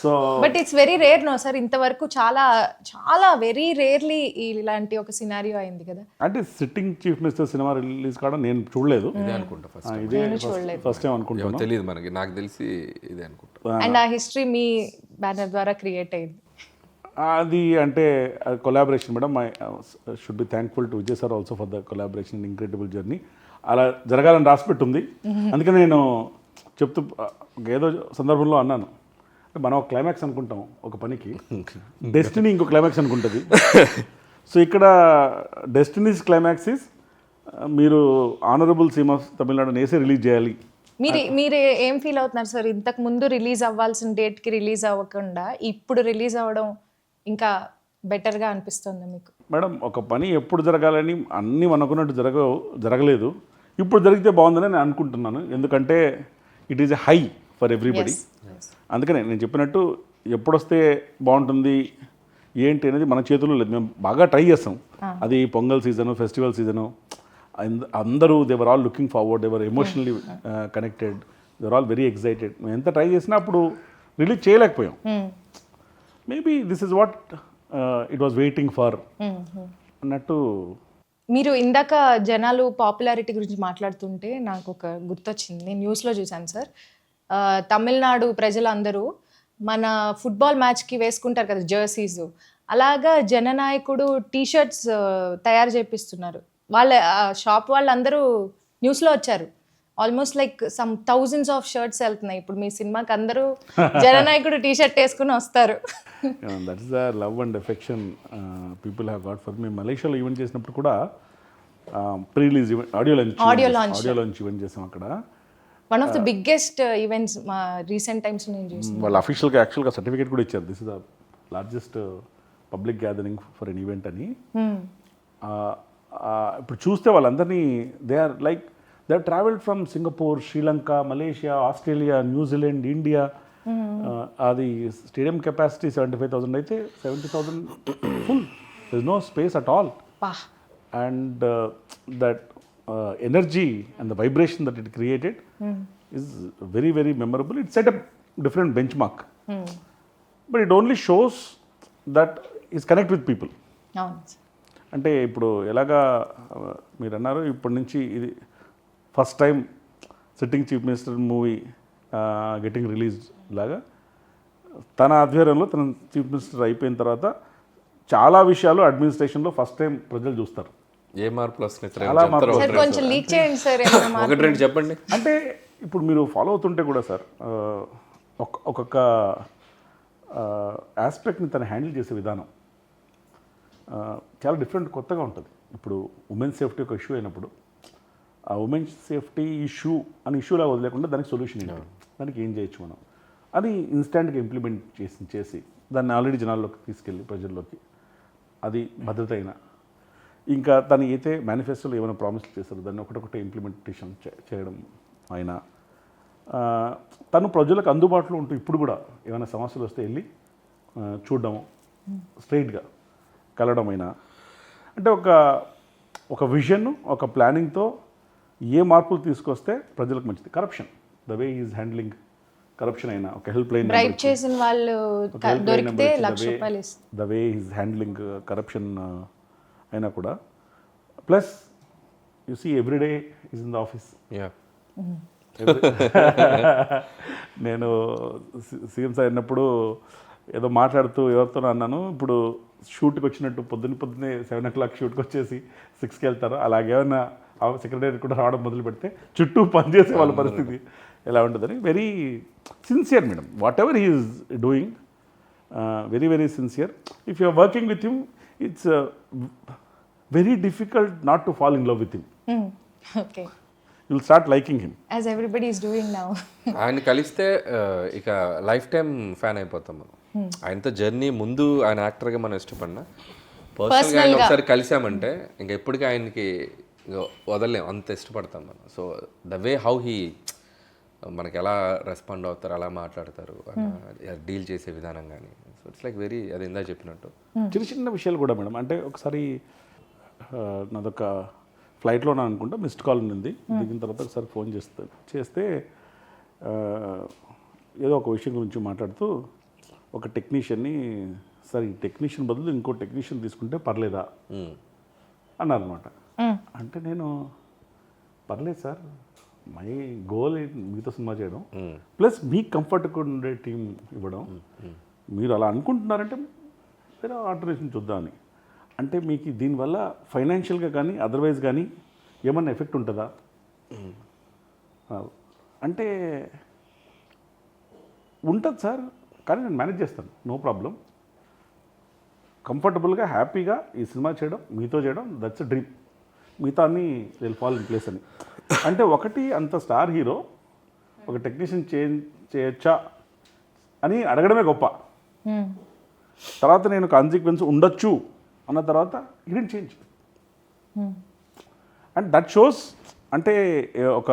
So but it's very rare no sir, ఇంతవరకు చాలా చాలా వెరీ రేర్లీ ఇలాంటి ఒక సినారియో అయింది కదా. అంటే sitting chief minister cinema release కావడం నేను చూడలేదు, ఇదే అనుకుంటా ఫస్ట్ టైం అనుకుంటాను, తెలియదు మనకి, నాకు తెలిసి ఇదే అనుకుంటా. అండ్ ఆ హిస్టరీ మీ బ్యానర్ ద్వారా క్రియేట్ అయింది అది. అంటే collaboration madam, I should be thankful to Vijay sir also for the collaboration in incredible journey. అలా జరగాలని రాసిపెట్టుంది. అందుకని నేను చెప్తూ ఏదో సందర్భంలో అన్నాను, మనం ఒక క్లైమాక్స్ అనుకుంటాం ఒక పనికి, డెస్టినీ ఇంకో క్లైమాక్స్ అనుకుంటుంది. సో ఇక్కడ డెస్టినీస్ క్లైమాక్స్ ఇస్ మీరు ఆనరబుల్ సీమ్ ఆఫ్ తమిళనాడు నేసే రిలీజ్ చేయాలి. మీరు ఏం ఫీల్ అవుతున్నారు సార్, ఇంతకు ముందు రిలీజ్ అవ్వాల్సిన డేట్కి రిలీజ్ అవ్వకుండా ఇప్పుడు రిలీజ్ అవ్వడం ఇంకా బెటర్గా అనిపిస్తుంది మీకు? మేడం, ఒక పని ఎప్పుడు జరగాలని అన్నీ అనుకున్నట్టు జరగలేదు, ఇప్పుడు జరిగితే బాగుందని నేను అనుకుంటున్నాను. ఎందుకంటే it is a high for everybody. అందుకనే నేను చెప్పినట్టు ఎప్పుడొస్తే బాగుంటుంది ఏంటి అనేది మన చేతుల్లో లేదు. మేము బాగా ట్రై చేస్తాం, అది పొంగల్ సీజను, ఫెస్టివల్ సీజను, అందరూ they are all looking forward, they are emotionally connected, they are all very excited. మేము ఎంత ట్రై చేసినా అప్పుడు రిలీజ్ చేయలేకపోయాం. Maybe this is what it was waiting for అన్నట్టు. మీరు ఇందాక జనాలు పాపులారిటీ గురించి మాట్లాడుతుంటే నాకు ఒక గుర్తొచ్చింది, నేను న్యూస్లో చూశాను సార్. తమిళనాడు ప్రజలందరూ మన ఫుట్బాల్ మ్యాచ్కి వేసుకుంటారు కదా జెర్సీస్, అలాగా జననాయకుడు టీషర్ట్స్ తయారు చేపిస్తున్నారు. వాళ్ళ షాప్ వాళ్ళందరూ న్యూస్లో వచ్చారు. Almost like some thousands of shirts వెళ్తున్నాయి ఇప్పుడు మీ సినిమాకి, అందరూ జననాయకుడు టీషర్ట్ వేసుకుని వస్తారు. That is the love and affection people have got for మీ. మలేషియాలో ఈవెంట్ చేసినప్పుడు కూడా pre release event, audio launch event చేసాం అక్కడ. One of the biggest events మా రీసెంట్ టైమ్స్ నేను చూసాను. వాళ్ళు అఫీషియల్గా యాక్చువల్గా సర్టిఫికేట్ కూడా ఇచ్చారు, this is the largest public gathering for an event అని. ఇప్పుడు చూస్తే వాళ్ళందరినీ they are travelled from Singapore, Sri Lanka, Malaysia, Australia, న్యూజిలాండ్, ఇండియా. అది స్టేడియం కెపాసిటీ 75,000 అయితే 70,000 full, there is no space at all. And that energy and the vibration that it created is very, very memorable. It set a different benchmark. But it only shows that is connect with people. అంటే ఇప్పుడు ఎలాగా మీరు అన్నారు, ఇప్పటి నుంచి ఇది first time sitting chief minister movie getting release లాగా తన ఆధ్వర్యంలో తన చీఫ్ మినిస్టర్ అయిపోయిన తర్వాత చాలా విషయాలు అడ్మినిస్ట్రేషన్లో ఫస్ట్ టైం ప్రజలు చూస్తారు. ఏ మార్పులు వస్తున్నాయి? చెప్పండి. అంటే ఇప్పుడు మీరు ఫాలో అవుతుంటే కూడా సార్ ఒక్కొక్క ఆస్పెక్ట్ని తను హ్యాండిల్ చేసే విధానం చాలా డిఫరెంట్, కొత్తగా ఉంటుంది. ఇప్పుడు ఉమెన్ సేఫ్టీ ఒక ఇష్యూ అయినప్పుడు ఆ ఉమెన్ సేఫ్టీ ఇష్యూ అని ఇష్యూలా వదిలేకుండా దానికి సొల్యూషన్ ఏంటి, దానికి ఏం చేయొచ్చు మనం, అది ఇన్స్టాంట్గా ఇంప్లిమెంట్ చేసి దాన్ని ఆల్రెడీ జనాల్లోకి తీసుకెళ్ళి ప్రజల్లోకి, అది భద్రత అయినా ఇంకా తను అయితే మేనిఫెస్టోలో ఏమైనా ప్రామిస్లు చేశారు దాన్ని ఒకటొకటి ఇంప్లిమెంటేషన్ చేయడం అయినా, తను ప్రజలకు అందుబాటులో ఉంటూ ఇప్పుడు కూడా ఏమైనా సమస్యలు వస్తే వెళ్ళి చూడడం, స్ట్రైట్గా కలవడమైనా, అంటే ఒక విజన్, ఒక ప్లానింగ్తో ఏ మార్పులు తీసుకొస్తే ప్రజలకు మంచిది. Corruption, the way is handling corruption అయినా, ఒక హెల్ప్ లైన్ బ్రైట్ చేసిన వాళ్ళు దొరికితే ₹1,00,000 the way is handling corruption అయినా కూడా. Plus you see everyday is in the office. నేను సీఎం సార్ అయినప్పుడు ఏదో మాట్లాడుతూ ఎవరితో అన్నాను, ఇప్పుడు షూట్కి వచ్చినట్టు పొద్దున్నే 7 o'clock షూట్కి వచ్చేసి 6కి వెళ్తారు, అలాగేమైనా సెక్రటరీ కూడా రావడం మొదలు పెడితే చుట్టూ పనిచేసే వాళ్ళ పరిస్థితి ఎలా ఉంటుందని. Very sincere madam, whatever he is doing, very very sincere. If you are working with him, it's very difficult not to fall in love with him. Okay, you will start liking him as everybody is doing now. ఆయన కలిస్తే ఇక life time fan అయిపోతాం మనం. ఆయనతో journey ముందు ఆయన యాక్టర్గా మనం ఇష్టపడినా పర్సనల్గా ఆయన ఒకసారి కలిసామంటే ఇంకా ఎప్పటికీ ఆయనకి వదలలేం, అంత ఇష్టపడతాం మనం. So the way how he మనకి ఎలా రెస్పాండ్ అవుతారు, అలా మాట్లాడతారు, డీల్ చేసే విధానం కానీ, సో ఇట్స్ లైక్ వెరీ, అది ఇందా చెప్పినట్టు చిన్న చిన్న విషయాలు కూడా మేడం. అంటే ఒకసారి నాదొక ఫ్లైట్లో నా అనుకుంటా మిస్డ్ కాల్ ఉంది, దిగిన తర్వాత ఒకసారి ఫోన్ చేస్తే ఏదో ఒక విషయం గురించి మాట్లాడుతూ ఒక టెక్నీషియన్ని, సార్ ఈ టెక్నీషియన్ బదులు ఇంకో టెక్నీషియన్ తీసుకుంటే పర్లేదా అన్నారనమాట. అంటే నేను పర్లేదు సార్, మై గోల్ మీతో సినిమా చేయడం, ప్లస్ మీకు కంఫర్ట్గా ఉండే టీం ఇవ్వడం, మీరు అలా అనుకుంటున్నారంటే వేరే ఆల్టర్నేషన్ చూద్దామని. అంటే మీకు దీనివల్ల ఫైనాన్షియల్గా కానీ అదర్వైజ్ కానీ ఏమన్నా ఎఫెక్ట్ ఉంటుందా అంటే, ఉంటుంది సార్, కానీ నేను మేనేజ్ చేస్తాను, నో ప్రాబ్లం, కంఫర్టబుల్గా హ్యాపీగా ఈ సినిమా చేయడం, మీతో చేయడం, దట్స్ ఎ డ్రీమ్, మిగతా అన్నీ విల్ ఫాల్ ఇన్ ప్లేస్ అని. అంటే ఒకటి అంత స్టార్ హీరో ఒక టెక్నీషియన్ చేయొచ్చా అని అడగడమే గొప్ప. తర్వాత నేను కాన్సిక్వెన్స్ ఉండొచ్చు అన్న తర్వాత ఇడెంట్ చేంజ్. అండ్ దట్ షోస్, అంటే ఒక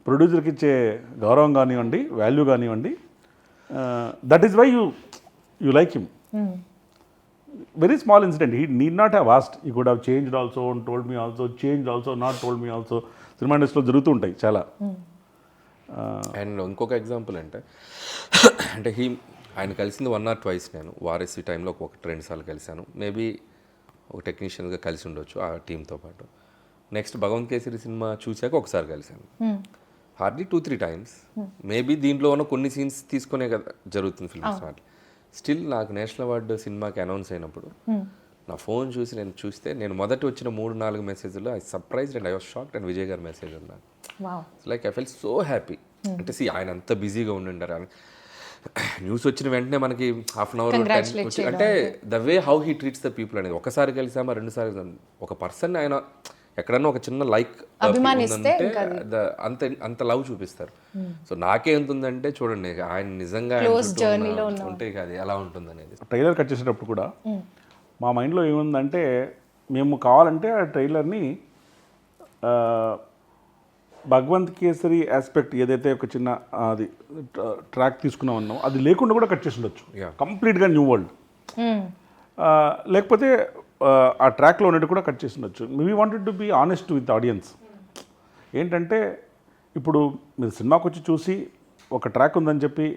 ప్రొడ్యూసర్కి ఇచ్చే గౌరవం కానివ్వండి, వాల్యూ కానివ్వండి, that is why you like him. Very small incident, he need not have asked, he could have changed also and told me also, changed also, not told me also. Cinema ఇండస్ట్రీలో జరుగుతూ ఉంటాయి చాలా. And ఇంకొక example అంటే ఆయన కలిసింది 1 or 2 నేను వారసి టైంలో 1-2 సార్లు కలిశాను, మేబీ ఒక టెక్నీషియన్గా కలిసి ఉండొచ్చు ఆ టీంతో పాటు. నెక్స్ట్ భగవంత్ కేసరి సినిమా చూశాక ఒకసారి కలిశాను, హార్డ్లీ 2-3 times. మేబీ దీంట్లో ఉన్న కొన్ని సీన్స్ తీసుకునే కదా జరుగుతుంది ఫిల్మ్స్ వాళ్ళు. స్టిల్ నాకు నేషనల్ అవార్డు సినిమాకి అనౌన్స్ అయినప్పుడు నా ఫోన్ చూస్తే నేను మొదటి వచ్చిన 3-4 మెసేజ్లో I surprised and I was shocked and Vijay గారి మెసేజ్ ఉన్నాను. Like I fell so happy. అంటే ఆయన అంత బిజీగా ఉండిండారు, న్యూస్ వచ్చిన వెంటనే మనకి ½ an hour అంటే the way how he treats the people అనేది. ఒకసారి కలిసామా 2 సార్లు ఒక పర్సన్ ఆయన ఎక్కడన్నా ఒక చిన్న లైక్ అంత లవ్ చూపిస్తారు. సో నాకే ఎంత ఉందంటే చూడండి, ఆయన నిజంగా ఉంటే అది ఎలా ఉంటుంది అనేది. ట్రైలర్ కట్ చేసేటప్పుడు కూడా మా మైండ్లో ఏముందంటే, మేము కావాలంటే ఆ ట్రైలర్ని భగవంత్ కేసరి ఆస్పెక్ట్ ఏదైతే ఒక చిన్న అది ట్రాక్ తీసుకున్నామన్నాం, అది లేకుండా కూడా కట్ చేసి ఉండొచ్చు, కంప్లీట్గా న్యూ వరల్డ్. లేకపోతే ఆ ట్రాక్లో ఉన్నట్టు కూడా కట్ చేసి ఉండొచ్చు. We wanted to be honest with audience. ఏంటంటే ఇప్పుడు మీరు సినిమాకి వచ్చి చూసి ఒక ట్రాక్ ఉందని చెప్పి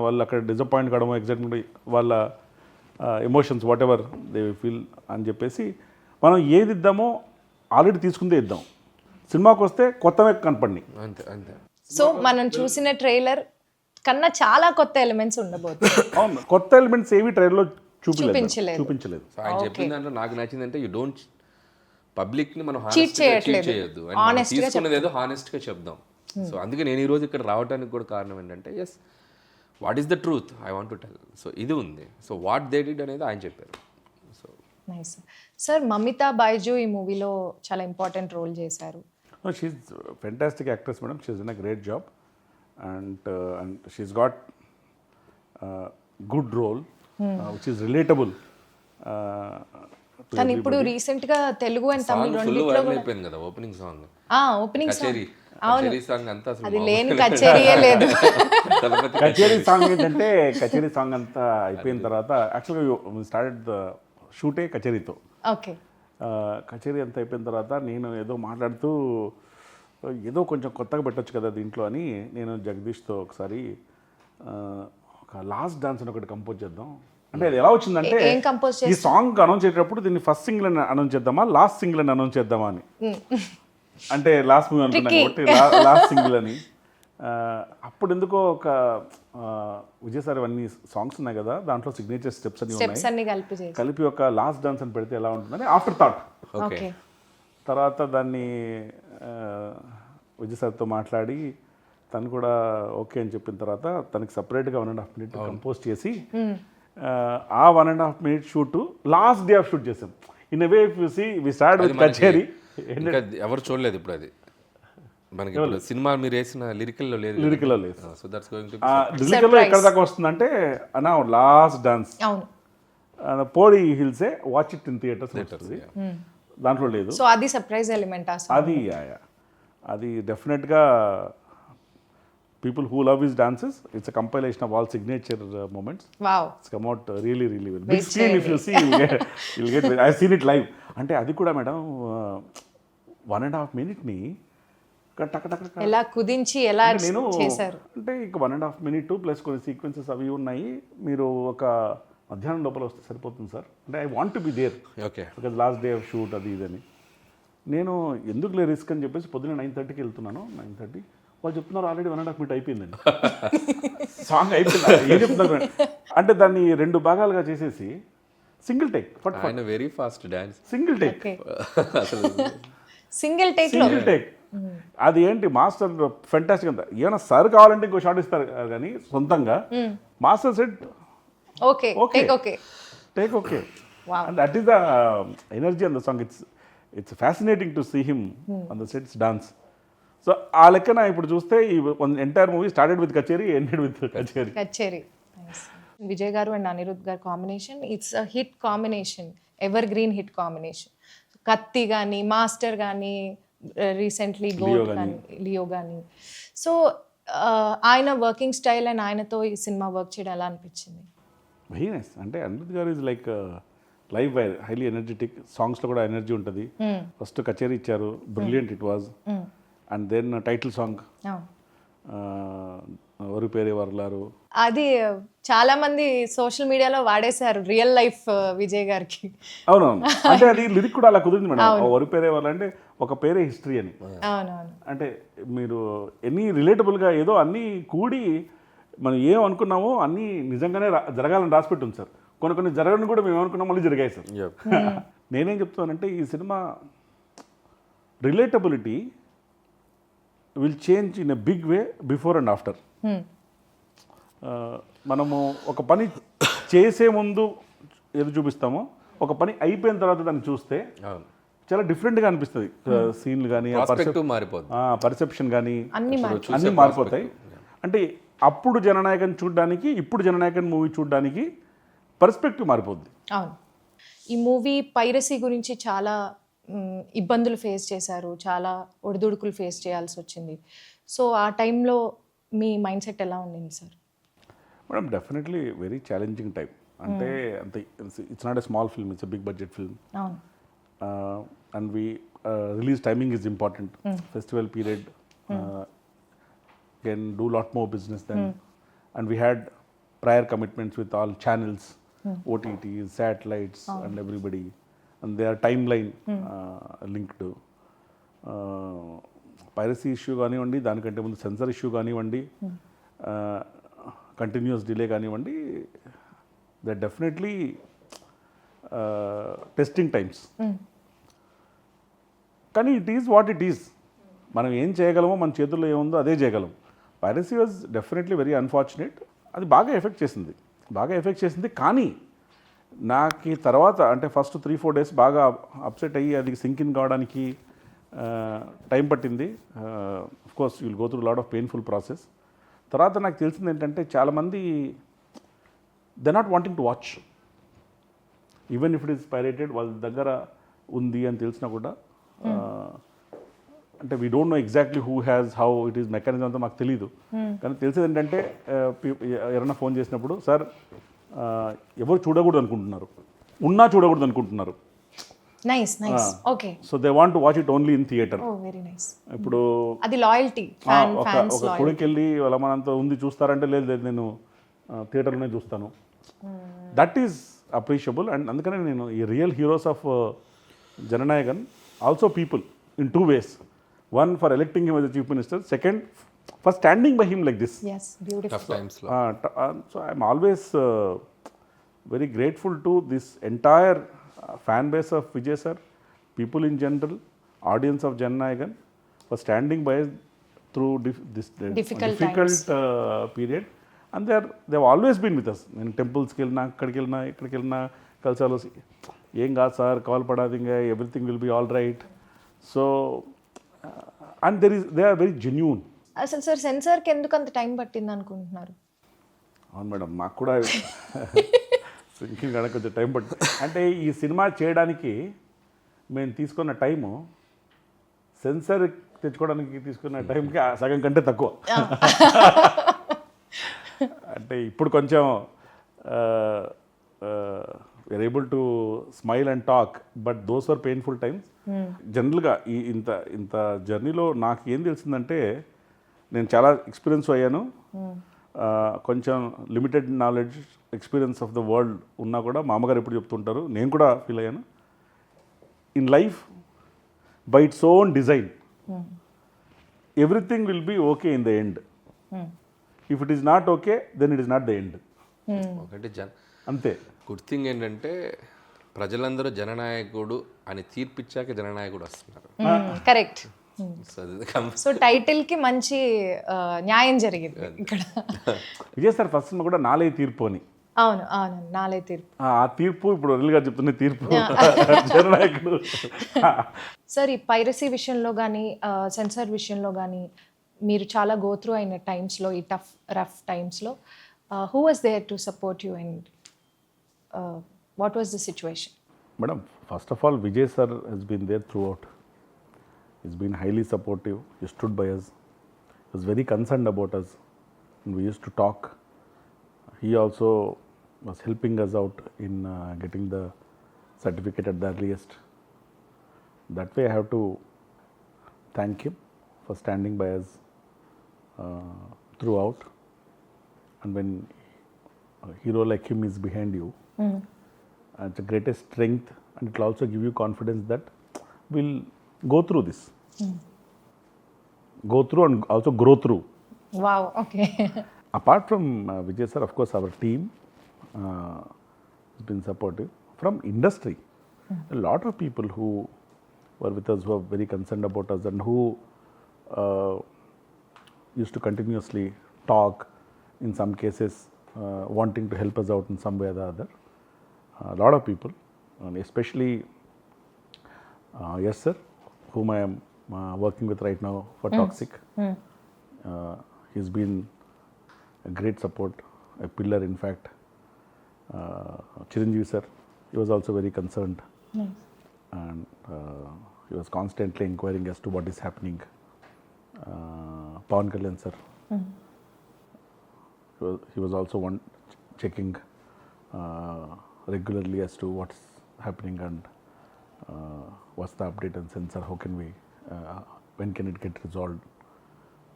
వాళ్ళు అక్కడ డిసప్పాయింట్ కావడము, ఎగ్జాక్ట్లీ వాళ్ళ emotions what ever they feel అని చెప్పేసి మనం ఏది ఇద్దామో ఆల్రెడీ తీసుకుందే ఇద్దాం. సినిమాకి వస్తే కొత్తవే కనపడినాయి అంతే అంతే. సో మనం చూసిన ట్రైలర్ కన్నా చాలా కొత్త ఎలిమెంట్స్ ఉండబోతుంది. అవును, కొత్త ఎలిమెంట్స్ ఏవి ట్రైలర్లో చూపించలేదు. ఆయన చెప్పిన దాంట్లో నాకు నచ్చిందంటే యూ డోంట్ పబ్లిక్ని మనం చీట్ చేయొద్దు, తీసుకున్నది ఏదో హానెస్ట్గా చెప్దాం. సో అందుకే నేను ఈరోజు ఇక్కడ రావడానికి కూడా కారణం ఏంటంటే, yes what is the truth I want to tell. So ఇది ఉంది. సో వాట్ దే డిడ్ అనేది ఆయన చెప్పారు. So nice sir. Mamitha Baiju ఈ మూవీలో చాలా ఇంపార్టెంట్ రోల్ చేశారు. She's fantastic actress madam, she's done a great job and she's got good role which is relatable. కానీ ఇప్పుడు రీసెంట్ గా తెలుగు అండ్ తమిళ రెండిట్లో అయిపోయింది కదా ఓపెనింగ్ సాంగ్. ఓపెనింగ్ కచేరీ కచేరీ సాంగ్ అంతా అసలు అది లేని కచేరీయే లేదు. తలపతి కచేరీ సాంగ్ ఏంటంటే కచేరీ సాంగ్ అంతా అయిపోయిన తర్వాత యాక్చువల్గా స్టార్టెడ్ ద షూటే కచేరీతో. ఓకే. కచేరీ అంతా అయిపోయిన తర్వాత నేను ఏదో మాట్లాడుతూ ఏదో కొంచెం కొత్తగా పెట్టొచ్చు కదా దీంట్లో అని నేను జగదీష్తో ఒకసారి ఒక లాస్ట్ డాన్స్ అని ఒకటి కంపోజ్ చేద్దాం అంటే అది ఎలా వచ్చిందంటే ఏం కంపోజ్ ఈ సాంగ్ అనౌన్స్ చేసేటప్పుడు దీన్ని ఫస్ట్ సింగిల్ అని అనౌన్స్ చేద్దామా లాస్ట్ సింగిల్ అని అనౌన్స్ చేద్దామా అని అంటే లాస్ట్ మూవీ అనుకున్నాను కాబట్టి లాస్ట్ సింగిల్ అని. అప్పుడు ఎందుకో ఒక విజయ్ సార్ అన్ని సాంగ్స్ ఉన్నాయి కదా దాంట్లో సిగ్నేచర్ స్టెప్స్ అన్ని స్టెప్స్ అన్ని ఉన్నాయి కలిపి ఒక లాస్ట్ డాన్స్ అని పెడితే ఎలా ఉంటుందని ఆఫ్టర్ థాట్. ఓకే. తర్వాత దాన్ని విజయ్ సార్తో మాట్లాడి తను కూడా ఓకే అని చెప్పిన తర్వాత తనకి సపరేట్గా 1.5 minute కంపోజ్ చేసి ఆ 1.5 minute shoot last day of shoot చేసాం. In a way we start with కచేరీ. ఇంకా ఎవరు చూడలేదు ఇప్పుడు అది మనకి ఇప్పుడు సినిమా మీరు వేసిన లిరికల్లో లేదు. లిరికల్లో లేదు. సో దట్స్ గోయింగ్ టు లిరికల్లో ఎక్కడ దాకా వస్తుందంటే అన్నా లాస్ట్ డాన్స్ అవును పోడి హిల్సే వాచ్ ఇట్ ఇన్ థియేటర్స్ దాంట్లో లేదు. సో అది సర్ప్రైజ్ ఎలిమెంట్ అది డెఫినెట్గా people who love his dances, it's a compilation of all signature moments. Wow. It's come out really well. Big screen if you see, you'll get I've seen it live. అంటే అది కూడా madam 1.5 minute ని ఎలా కుదించి ఎలా నేను చేశారు అంటే ఇక 1.5 minute ప్లస్ కొన్ని సీక్వెన్సెస్ అవి ఉన్నాయి. మీరు ఒక మధ్యాహ్నం లోపల వస్తే సరిపోతుంది సార్ అంటే I want to be there. Okay. Because last day of shoot అది ఇదని నేను ఎందుకు రిస్క్ అని చెప్పేసి పొద్దున్న 9:30కి వెళ్తున్నాను. 9:30 వాళ్ళు చెప్తున్నారు ఆల్రెడీ 1.5 minute అయిపోయిందండి సాంగ్ అయిపోయింది. ఏం చెప్తున్నారు అంటే దాన్ని 2 భాగాలుగా చేసేసి single take very fast dance single take single take అది ఏంటి మాస్టర్ ఫెంటాస్టిక్ అంతా. ఏమైనా సార్ కావాలంటే ఇంకో షాట్ ఇస్తారు కానీ సొంతంగా Master set okay take okay and that is the energy on the song. It's fascinating to see him on the sets dance. So ఆ లెక్కన ఇప్పుడు చూస్తే ఈ entire movie started with kacheri ended with kacheri. Vijay garu and Anirudh garu combination it's a hit combination, evergreen hit combination. Kaththi కానీ మాస్టర్ కానీ recently GOAT కానీ లియో కానీ. So ఆయన వర్కింగ్ స్టైల్ అండ్ ఆయనతో ఈ సినిమా వర్క్ చేయడం ఎలా అనిపించింది? Very nice. అంటే Anirudh garu is like live wire, highly energetic. సాంగ్స్లో కూడా ఎనర్జీ ఉంటుంది. ఫస్ట్ కచేరీ ఇచ్చారు, brilliant it was. And then title song వరు పేరే వర్లారు, అది చాలా మంది సోషల్ మీడియాలో వాడేశారు రియల్ లైఫ్ విజయ్ గారికి. అవునవును. అంటే అది లిరిక్ కూడా అలా కుదిరింది మేడం. వరు పేరే వర్ల అంటే ఒక పేరే హిస్టరీ అని. అవునవును. అంటే మీరు ఎన్ని రిలేటబుల్గా ఏదో అన్నీ కూడి మనం ఏం అనుకున్నామో అన్నీ నిజంగానే జరగాలని రాసిపెట్టి ఉంది సార్. కొన్ని జరగని కూడా మేము ఏమనుకున్నాం మళ్ళీ జరిగాయి సార్. నేనేం చెప్తానంటే ఈ cinema relatability will change in a big way before and after. మనము ఒక పని చేసే ముందు ఏదో చూపిస్తామో ఒక పని అయిపోయిన తర్వాత దాన్ని చూస్తే చాలా డిఫరెంట్గా అనిపిస్తుంది. సీన్లు కానీ పర్సెప్షన్ కానీ అన్నీ మారిపోతాయి. అంటే అప్పుడు జననాయకన్ చూడడానికి ఇప్పుడు జననాయకన్ మూవీ చూడడానికి పర్స్పెక్టివ్ మారిపోద్ది. అవును. ఈ మూవీ పైరసీ గురించి చాలా ఇబ్బందులు ఫేస్ చేశారు, చాలా ఒడిదుడుకులు ఫేస్ చేయాల్సి వచ్చింది. సో ఆ టైంలో మీ మైండ్ సెట్ ఎలా ఉండింది sir? Madam definitely very challenging time. అంటే అంత it's not a small film, it's a big budget film. And release timing is important. Festival period can do lot more business then. And we had prior commitments with all channels, OTTs, satellites and everybody, and their timeline linked. Piracy issue కానివ్వండి, దానికంటే ముందు sensor issue కానివ్వండి, continuous delay కానివ్వండి, they definitely testing times. కానీ it is what it is. మనం ఏం చేయగలమో మన చేతుల్లో ఏముందో అదే చేయగలం. Piracy was definitely very unfortunate. అది బాగా ఎఫెక్ట్ చేసింది. కానీ నాకు తర్వాత అంటే ఫస్ట్ 3-4 days బాగా అప్సెట్ అయ్యి అది సింక్ ఇన్ కావడానికి టైం పట్టింది. Course you'll go through lot of painful process. తర్వాత నాకు తెలిసింది ఏంటంటే చాలామంది they not wanting to watch, even if it is pirated. వాళ్ళ దగ్గర ఉంది అని తెలిసినా కూడా అంటే we don't know exactly who has how it is mechanism అంతా మాకు తెలియదు. కానీ తెలిసేది ఏంటంటే ఎవరైనా ఫోన్ చేసినప్పుడు సార్ ఎవరు చూడకూడదు అనుకుంటున్నారు, ఉన్నా చూడకూడదు అనుకుంటున్నారు. Nice nice okay so they want to watch it only in theatre. Oh very nice. ఇప్పుడు అది లాయల్టీ, ఫ్యాన్ ఒక ఫ్యాన్స్ ఒక కొడుకు వెళ్ళి వాళ్ళ మనంతా ఉంది చూస్తారంటే లేదు లేదు నేను థియేటర్లోనే చూస్తాను. That is appreciable. అండ్ అందుకనే నేను ఈ real heroes of Jana Nayagan also people in 2 ways. One, for electing him as a chief minister. Second, for standing by him like this. yes beautiful. Tough టైమ్స్లో So I'm always very grateful to this entire fan base of Vijay sir, people in general, audience of Jannayagan, for standing by us through this Difficult period. And they've always been with us. నేను టెంపుల్స్కి వెళ్ళినా అక్కడికి వెళ్ళినా కలిసాలో ఏం కాదు sir call పడాది ఇంకా everything will be all right. So and they are very genuine. అసలు సార్ సెన్సార్కి ఎందుకు అంత టైం పట్టింది అనుకుంటున్నారు? అవును మేడం, మాకు కూడా సింకింగ్ కానీ కొంచెం టైం పడుతుంది. అంటే ఈ సినిమా చేయడానికి మేము తీసుకున్న టైము సెన్సర్ తెచ్చుకోవడానికి తీసుకున్న టైంకి సగం కంటే తక్కువ. అంటే ఇప్పుడు కొంచెం we're able to smile and talk, but those are painful times. జనరల్గా ఈ ఇంత జర్నీలో నాకు ఏం తెలిసిందంటే నేను చాలా ఎక్స్పీరియన్స్ అయ్యాను. కొంచెం limited knowledge experience of the world ఉన్నా కూడా మా అమ్మగారు ఎప్పుడు చెప్తుంటారు, నేను కూడా ఫీల్ అయ్యాను. In life by its own design everything will be okay in the end. If it is not okay then it is not the end. ఒకటి అంతే. గుడ్ థింగ్ ఏంటంటే ప్రజలందరూ జననాయకుడు అని తీర్పిచ్చాక జననాయకుడు వస్తున్నారు. కరెక్ట్. సో సో టైటిల్ కి మంచి న్యాయం జరిగింది ఇక్కడ. విజయ్ సార్ ఫస్ట్ కూడా నాలే తీర్పు అని. అవును అవును నాలే తీర్పు. ఆ తీర్పు ఇప్పుడు రియల్గా చెప్తున్న తీర్పు జననాయకుడు. సార్ ఈ పైరసీ విషయంలో కానీ సెన్సార్ విషయంలో కానీ మీరు చాలా గోత్రూ అయిన టైమ్స్లో, ఈ రఫ్ టైమ్స్లో who was there to support you and what was the situation? Madam, first of all Vijay sir he's been there throughout. He's been highly supportive. He stood by us. He was very concerned about us. And we used to talk. He also was helping us out in getting the certificate at the earliest. That way I have to thank him for standing by us throughout. And when a hero like him is behind you, it's the greatest strength, and it will also give you confidence that we'll go through this. Go through and also grow through. Wow, okay. Apart from Vijay sir, of course, our team has been supportive. From industry, a lot of people who were with us, who are very concerned about us, and who used to continuously talk, in some cases wanting to help us out in some way or the other. A lot of people, and especially yes sir, whom I am working with right now for Toxic. He's been a great support, a pillar in fact. Chiranjeevi sir, he was also very concerned. And he was constantly inquiring as to what is happening. Pawan Kalyan sir, he was also checking regularly as to what's happening and what's the update and sensor, how can we, when can it get resolved.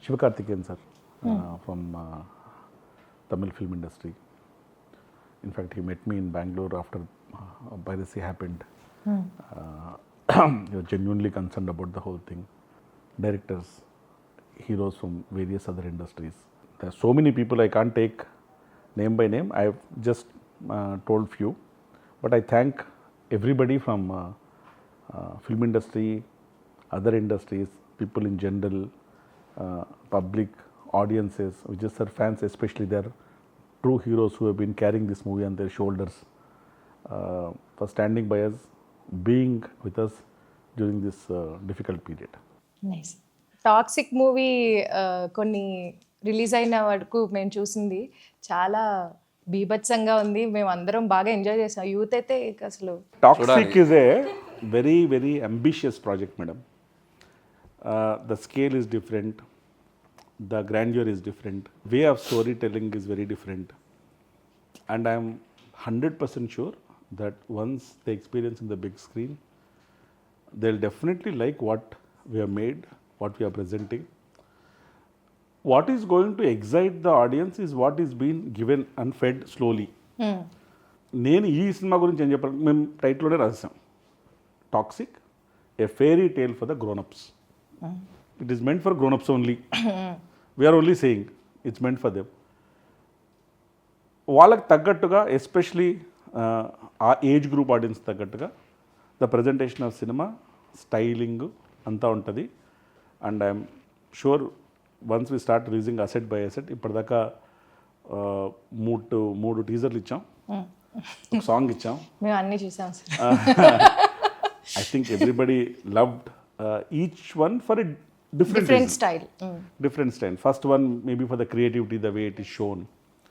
Shivakarthikeyan sir from Tamil film industry. In fact, he met me in Bangalore after piracy happened. He was genuinely concerned about the whole thing. Directors, heroes from various other industries. There are so many people I can't take name by name. I've just told few, but I thank everybody from film industry, other industries, people in general, public, audiences, Vijay sir fans especially. They are true heroes who have been carrying this movie on their shoulders, for standing by us, being with us during this difficult period. Nice. Toxic movie కొన్ని release అయిన వరకు మేము చూసింది చాలా బీభత్సంగా ఉంది. మేము అందరం బాగా ఎంజాయ్ చేసాం. యూత్ అయితే అసలు Toxic is a very, very ambitious project, madam. The scale is different, the grandeur is different, way of storytelling is very different, and I am 100% sure that once they experience in the big screen, they'll definitely like what we have made, what we are presenting. What is going to excite the audience is what is being given and fed slowly. నేను ఈ cinema గురించి ఏం చెప్పాలి, మేము టైటిల్లోనే రాసాం, toxic, a fairy tale for the grownups. It is meant for grownups only. We're only saying it's meant for them. వాళ్ళకి తగ్గట్టుగా, ఎస్పెషలీ ఆ ఏజ్ గ్రూప్ ఆడియన్స్ తగ్గట్టుగా the presentation of cinema, styling అంతా ఉంటుంది. And I'm sure once we start releasing asset by asset, ఇప్పటిదాకా మూడు టీజర్లు ఇచ్చాం, ఒక సాంగ్ ఇచ్చాం. మేము అన్నీ చూసాం sir. I think everybody loved each one for a different different reason. Style. Different style. First one maybe for the creativity, the way it is shown,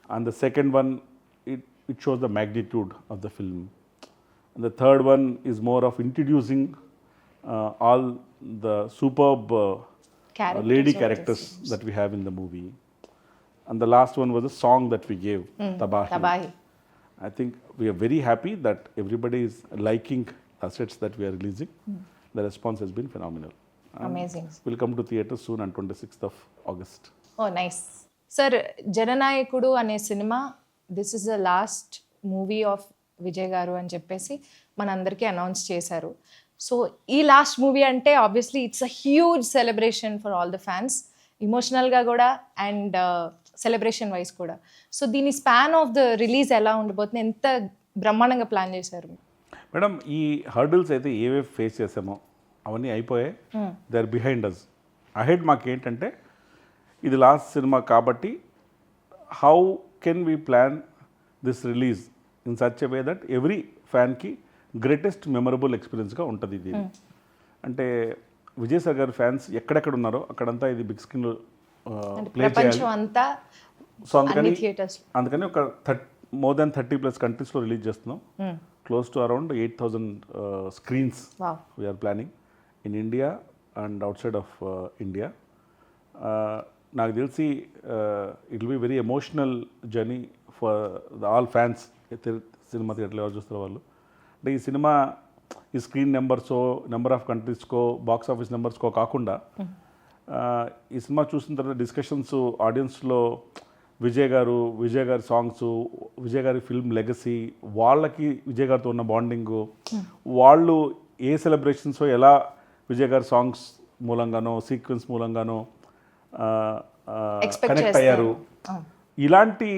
and the second one it shows the magnitude of the film, and the third one is more of introducing all the superb Characters lady of characters that we have in the movie, and the last one was a song that we gave, Tabahi. తబాహి. I think we are very happy that everybody is liking assets that we are releasing. The response has been phenomenal. Amazing. We'll come to theatres soon on 26th of August. Oh nice. Sir, Jananayakudu అనే cinema this is the last movie of Vijay garu అని చెప్పేసి మనందరికీ announce చేశారు. So ఈ last movie అంటే obviously it's a huge celebration for all the fans, ఇమోషనల్గా కూడా and celebration wise కూడా. సో దీని స్పాన్ ఆఫ్ ద రిలీజ్ ఎలా ఉండబోతుంది, ఎంత బ్రహ్మాండంగా ప్లాన్ చేశారు? మేడం, ఈ హర్డిల్స్ అయితే ఏవేవి ఫేస్ చేసామో అవన్నీ అయిపోయాయి. They are behind us. Ahead మాకు ఏంటంటే ఇది లాస్ట్ సినిమా కాబట్టి how can we plan this release in such a way that every ఫ్యాన్కి గ్రేటెస్ట్ మెమరబుల్ ఎక్స్పీరియన్స్గా ఉంటుంది ఇది. అంటే విజయ్ సార్ గారి ఫ్యాన్స్ ఎక్కడెక్కడ ఉన్నారో అక్కడంతా ఇది బిగ్ స్క్రీన్లో ప్లే చేయాలి. ప్రపంచం అంతా సో అందుకని థియేటర్స్. ఒక మోర్ దాన్ 30+ కంట్రీస్లో రిలీజ్ చేస్తున్నాం. Close to around 8,000 screens. Wow. We are planning in India and outside of India. నాకు తెలిసి it will be very emotional journey for all fans. Cinema థియేటర్లో ఎవరు చూస్తారు వాళ్ళు. అంటే ఈ సినిమా ఈ స్క్రీన్ నెంబర్స్కో, నెంబర్ ఆఫ్ కంట్రీస్కో, బాక్స్ ఆఫీస్ నెంబర్స్కో కాకుండా ఈ సినిమా చూసిన తర్వాత డిస్కషన్స్ ఆడియన్స్లో విజయ్ గారి సాంగ్స్, విజయ్ గారి ఫిల్మ్ లెగసీ, వాళ్ళకి విజయ్ గారితో ఉన్న బాండింగు, వాళ్ళు ఏ సెలబ్రేషన్స్ ఎలా విజయ్ గారి సాంగ్స్ మూలంగానో, సీక్వెన్స్ మూలంగానో కనెక్ట్ అయ్యారు, ఇలాంటి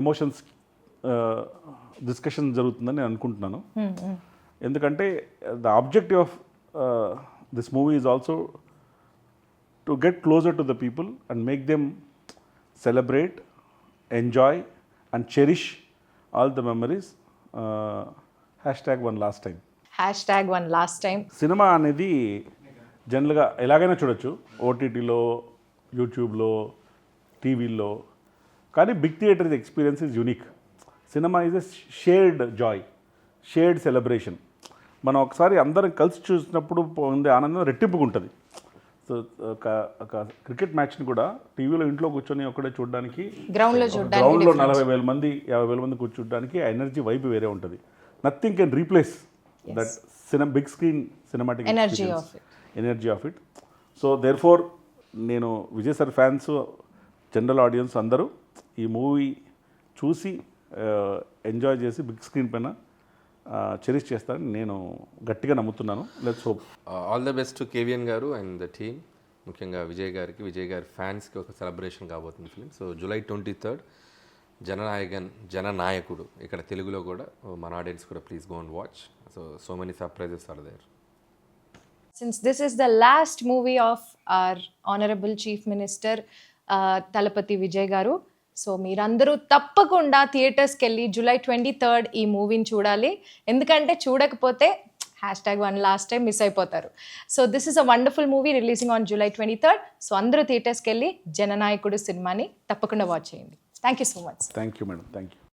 ఎమోషన్స్ డిస్కషన్ జరుగుతుందని నేను అనుకుంటున్నాను. ఎందుకంటే the objective of this movie is also to get closer to the people and make them celebrate, enjoy and cherish all the memories. #1 last time. #1 last time. Cinema అనేది జనరల్గా ఎలాగైనా చూడొచ్చు, ఓటీటీలో, యూట్యూబ్లో, టీవీల్లో, కానీ big theatre experience is unique. Cinema is a shared joy, shared celebration. మనం ఒకసారి అందరం కలిసి చూసినప్పుడు పొందే ఆనందం రెట్టింపుగా ఉంటుంది. సో ఒక క్రికెట్ మ్యాచ్ని కూడా టీవీలో ఇంట్లో కూర్చొని ఒకటే చూడడానికి, గ్రౌండ్లో 40,000 మంది 50,000 మంది కూర్చోడానికి ఆ ఎనర్జీ వైపు వేరే ఉంటుంది. Nothing can replace that big screen cinematic energy of it. So therefore నేను Vijay sir fans, general audience అందరూ ఈ మూవీ చూసి ఎంజాయ్ చేసి బిగ్ స్క్రీన్ పైన చెరిష్ చేస్తారని నేను గట్టిగా నమ్ముతున్నాను. Let's hope. All the best to KVN గారు అండ్ ద టీమ్, ముఖ్యంగా విజయ్ గారి ఫ్యాన్స్కి ఒక సెలబ్రేషన్ కాబోతుంది ఫిలిం. సో July 23rd జననాయకుడు, ఇక్కడ తెలుగులో కూడా మన ఆడియన్స్ కూడా please go and watch. So many surprises are there. Since this is the last movie of our Honorable Chief Minister Talapati Vijay Garu, so మీరందరూ తప్పకుండా థియేటర్స్కి వెళ్ళి July 23rd ఈ మూవీని చూడాలి. ఎందుకంటే చూడకపోతే #1 last time మిస్ అయిపోతారు. So this is a wonderful movie releasing on July 23rd. So అందరూ థియేటర్స్కి వెళ్ళి జననాయకుడు సినిమాని తప్పకుండా వాచ్ చేయండి. Thank you so much. Thank you madam. Thank you.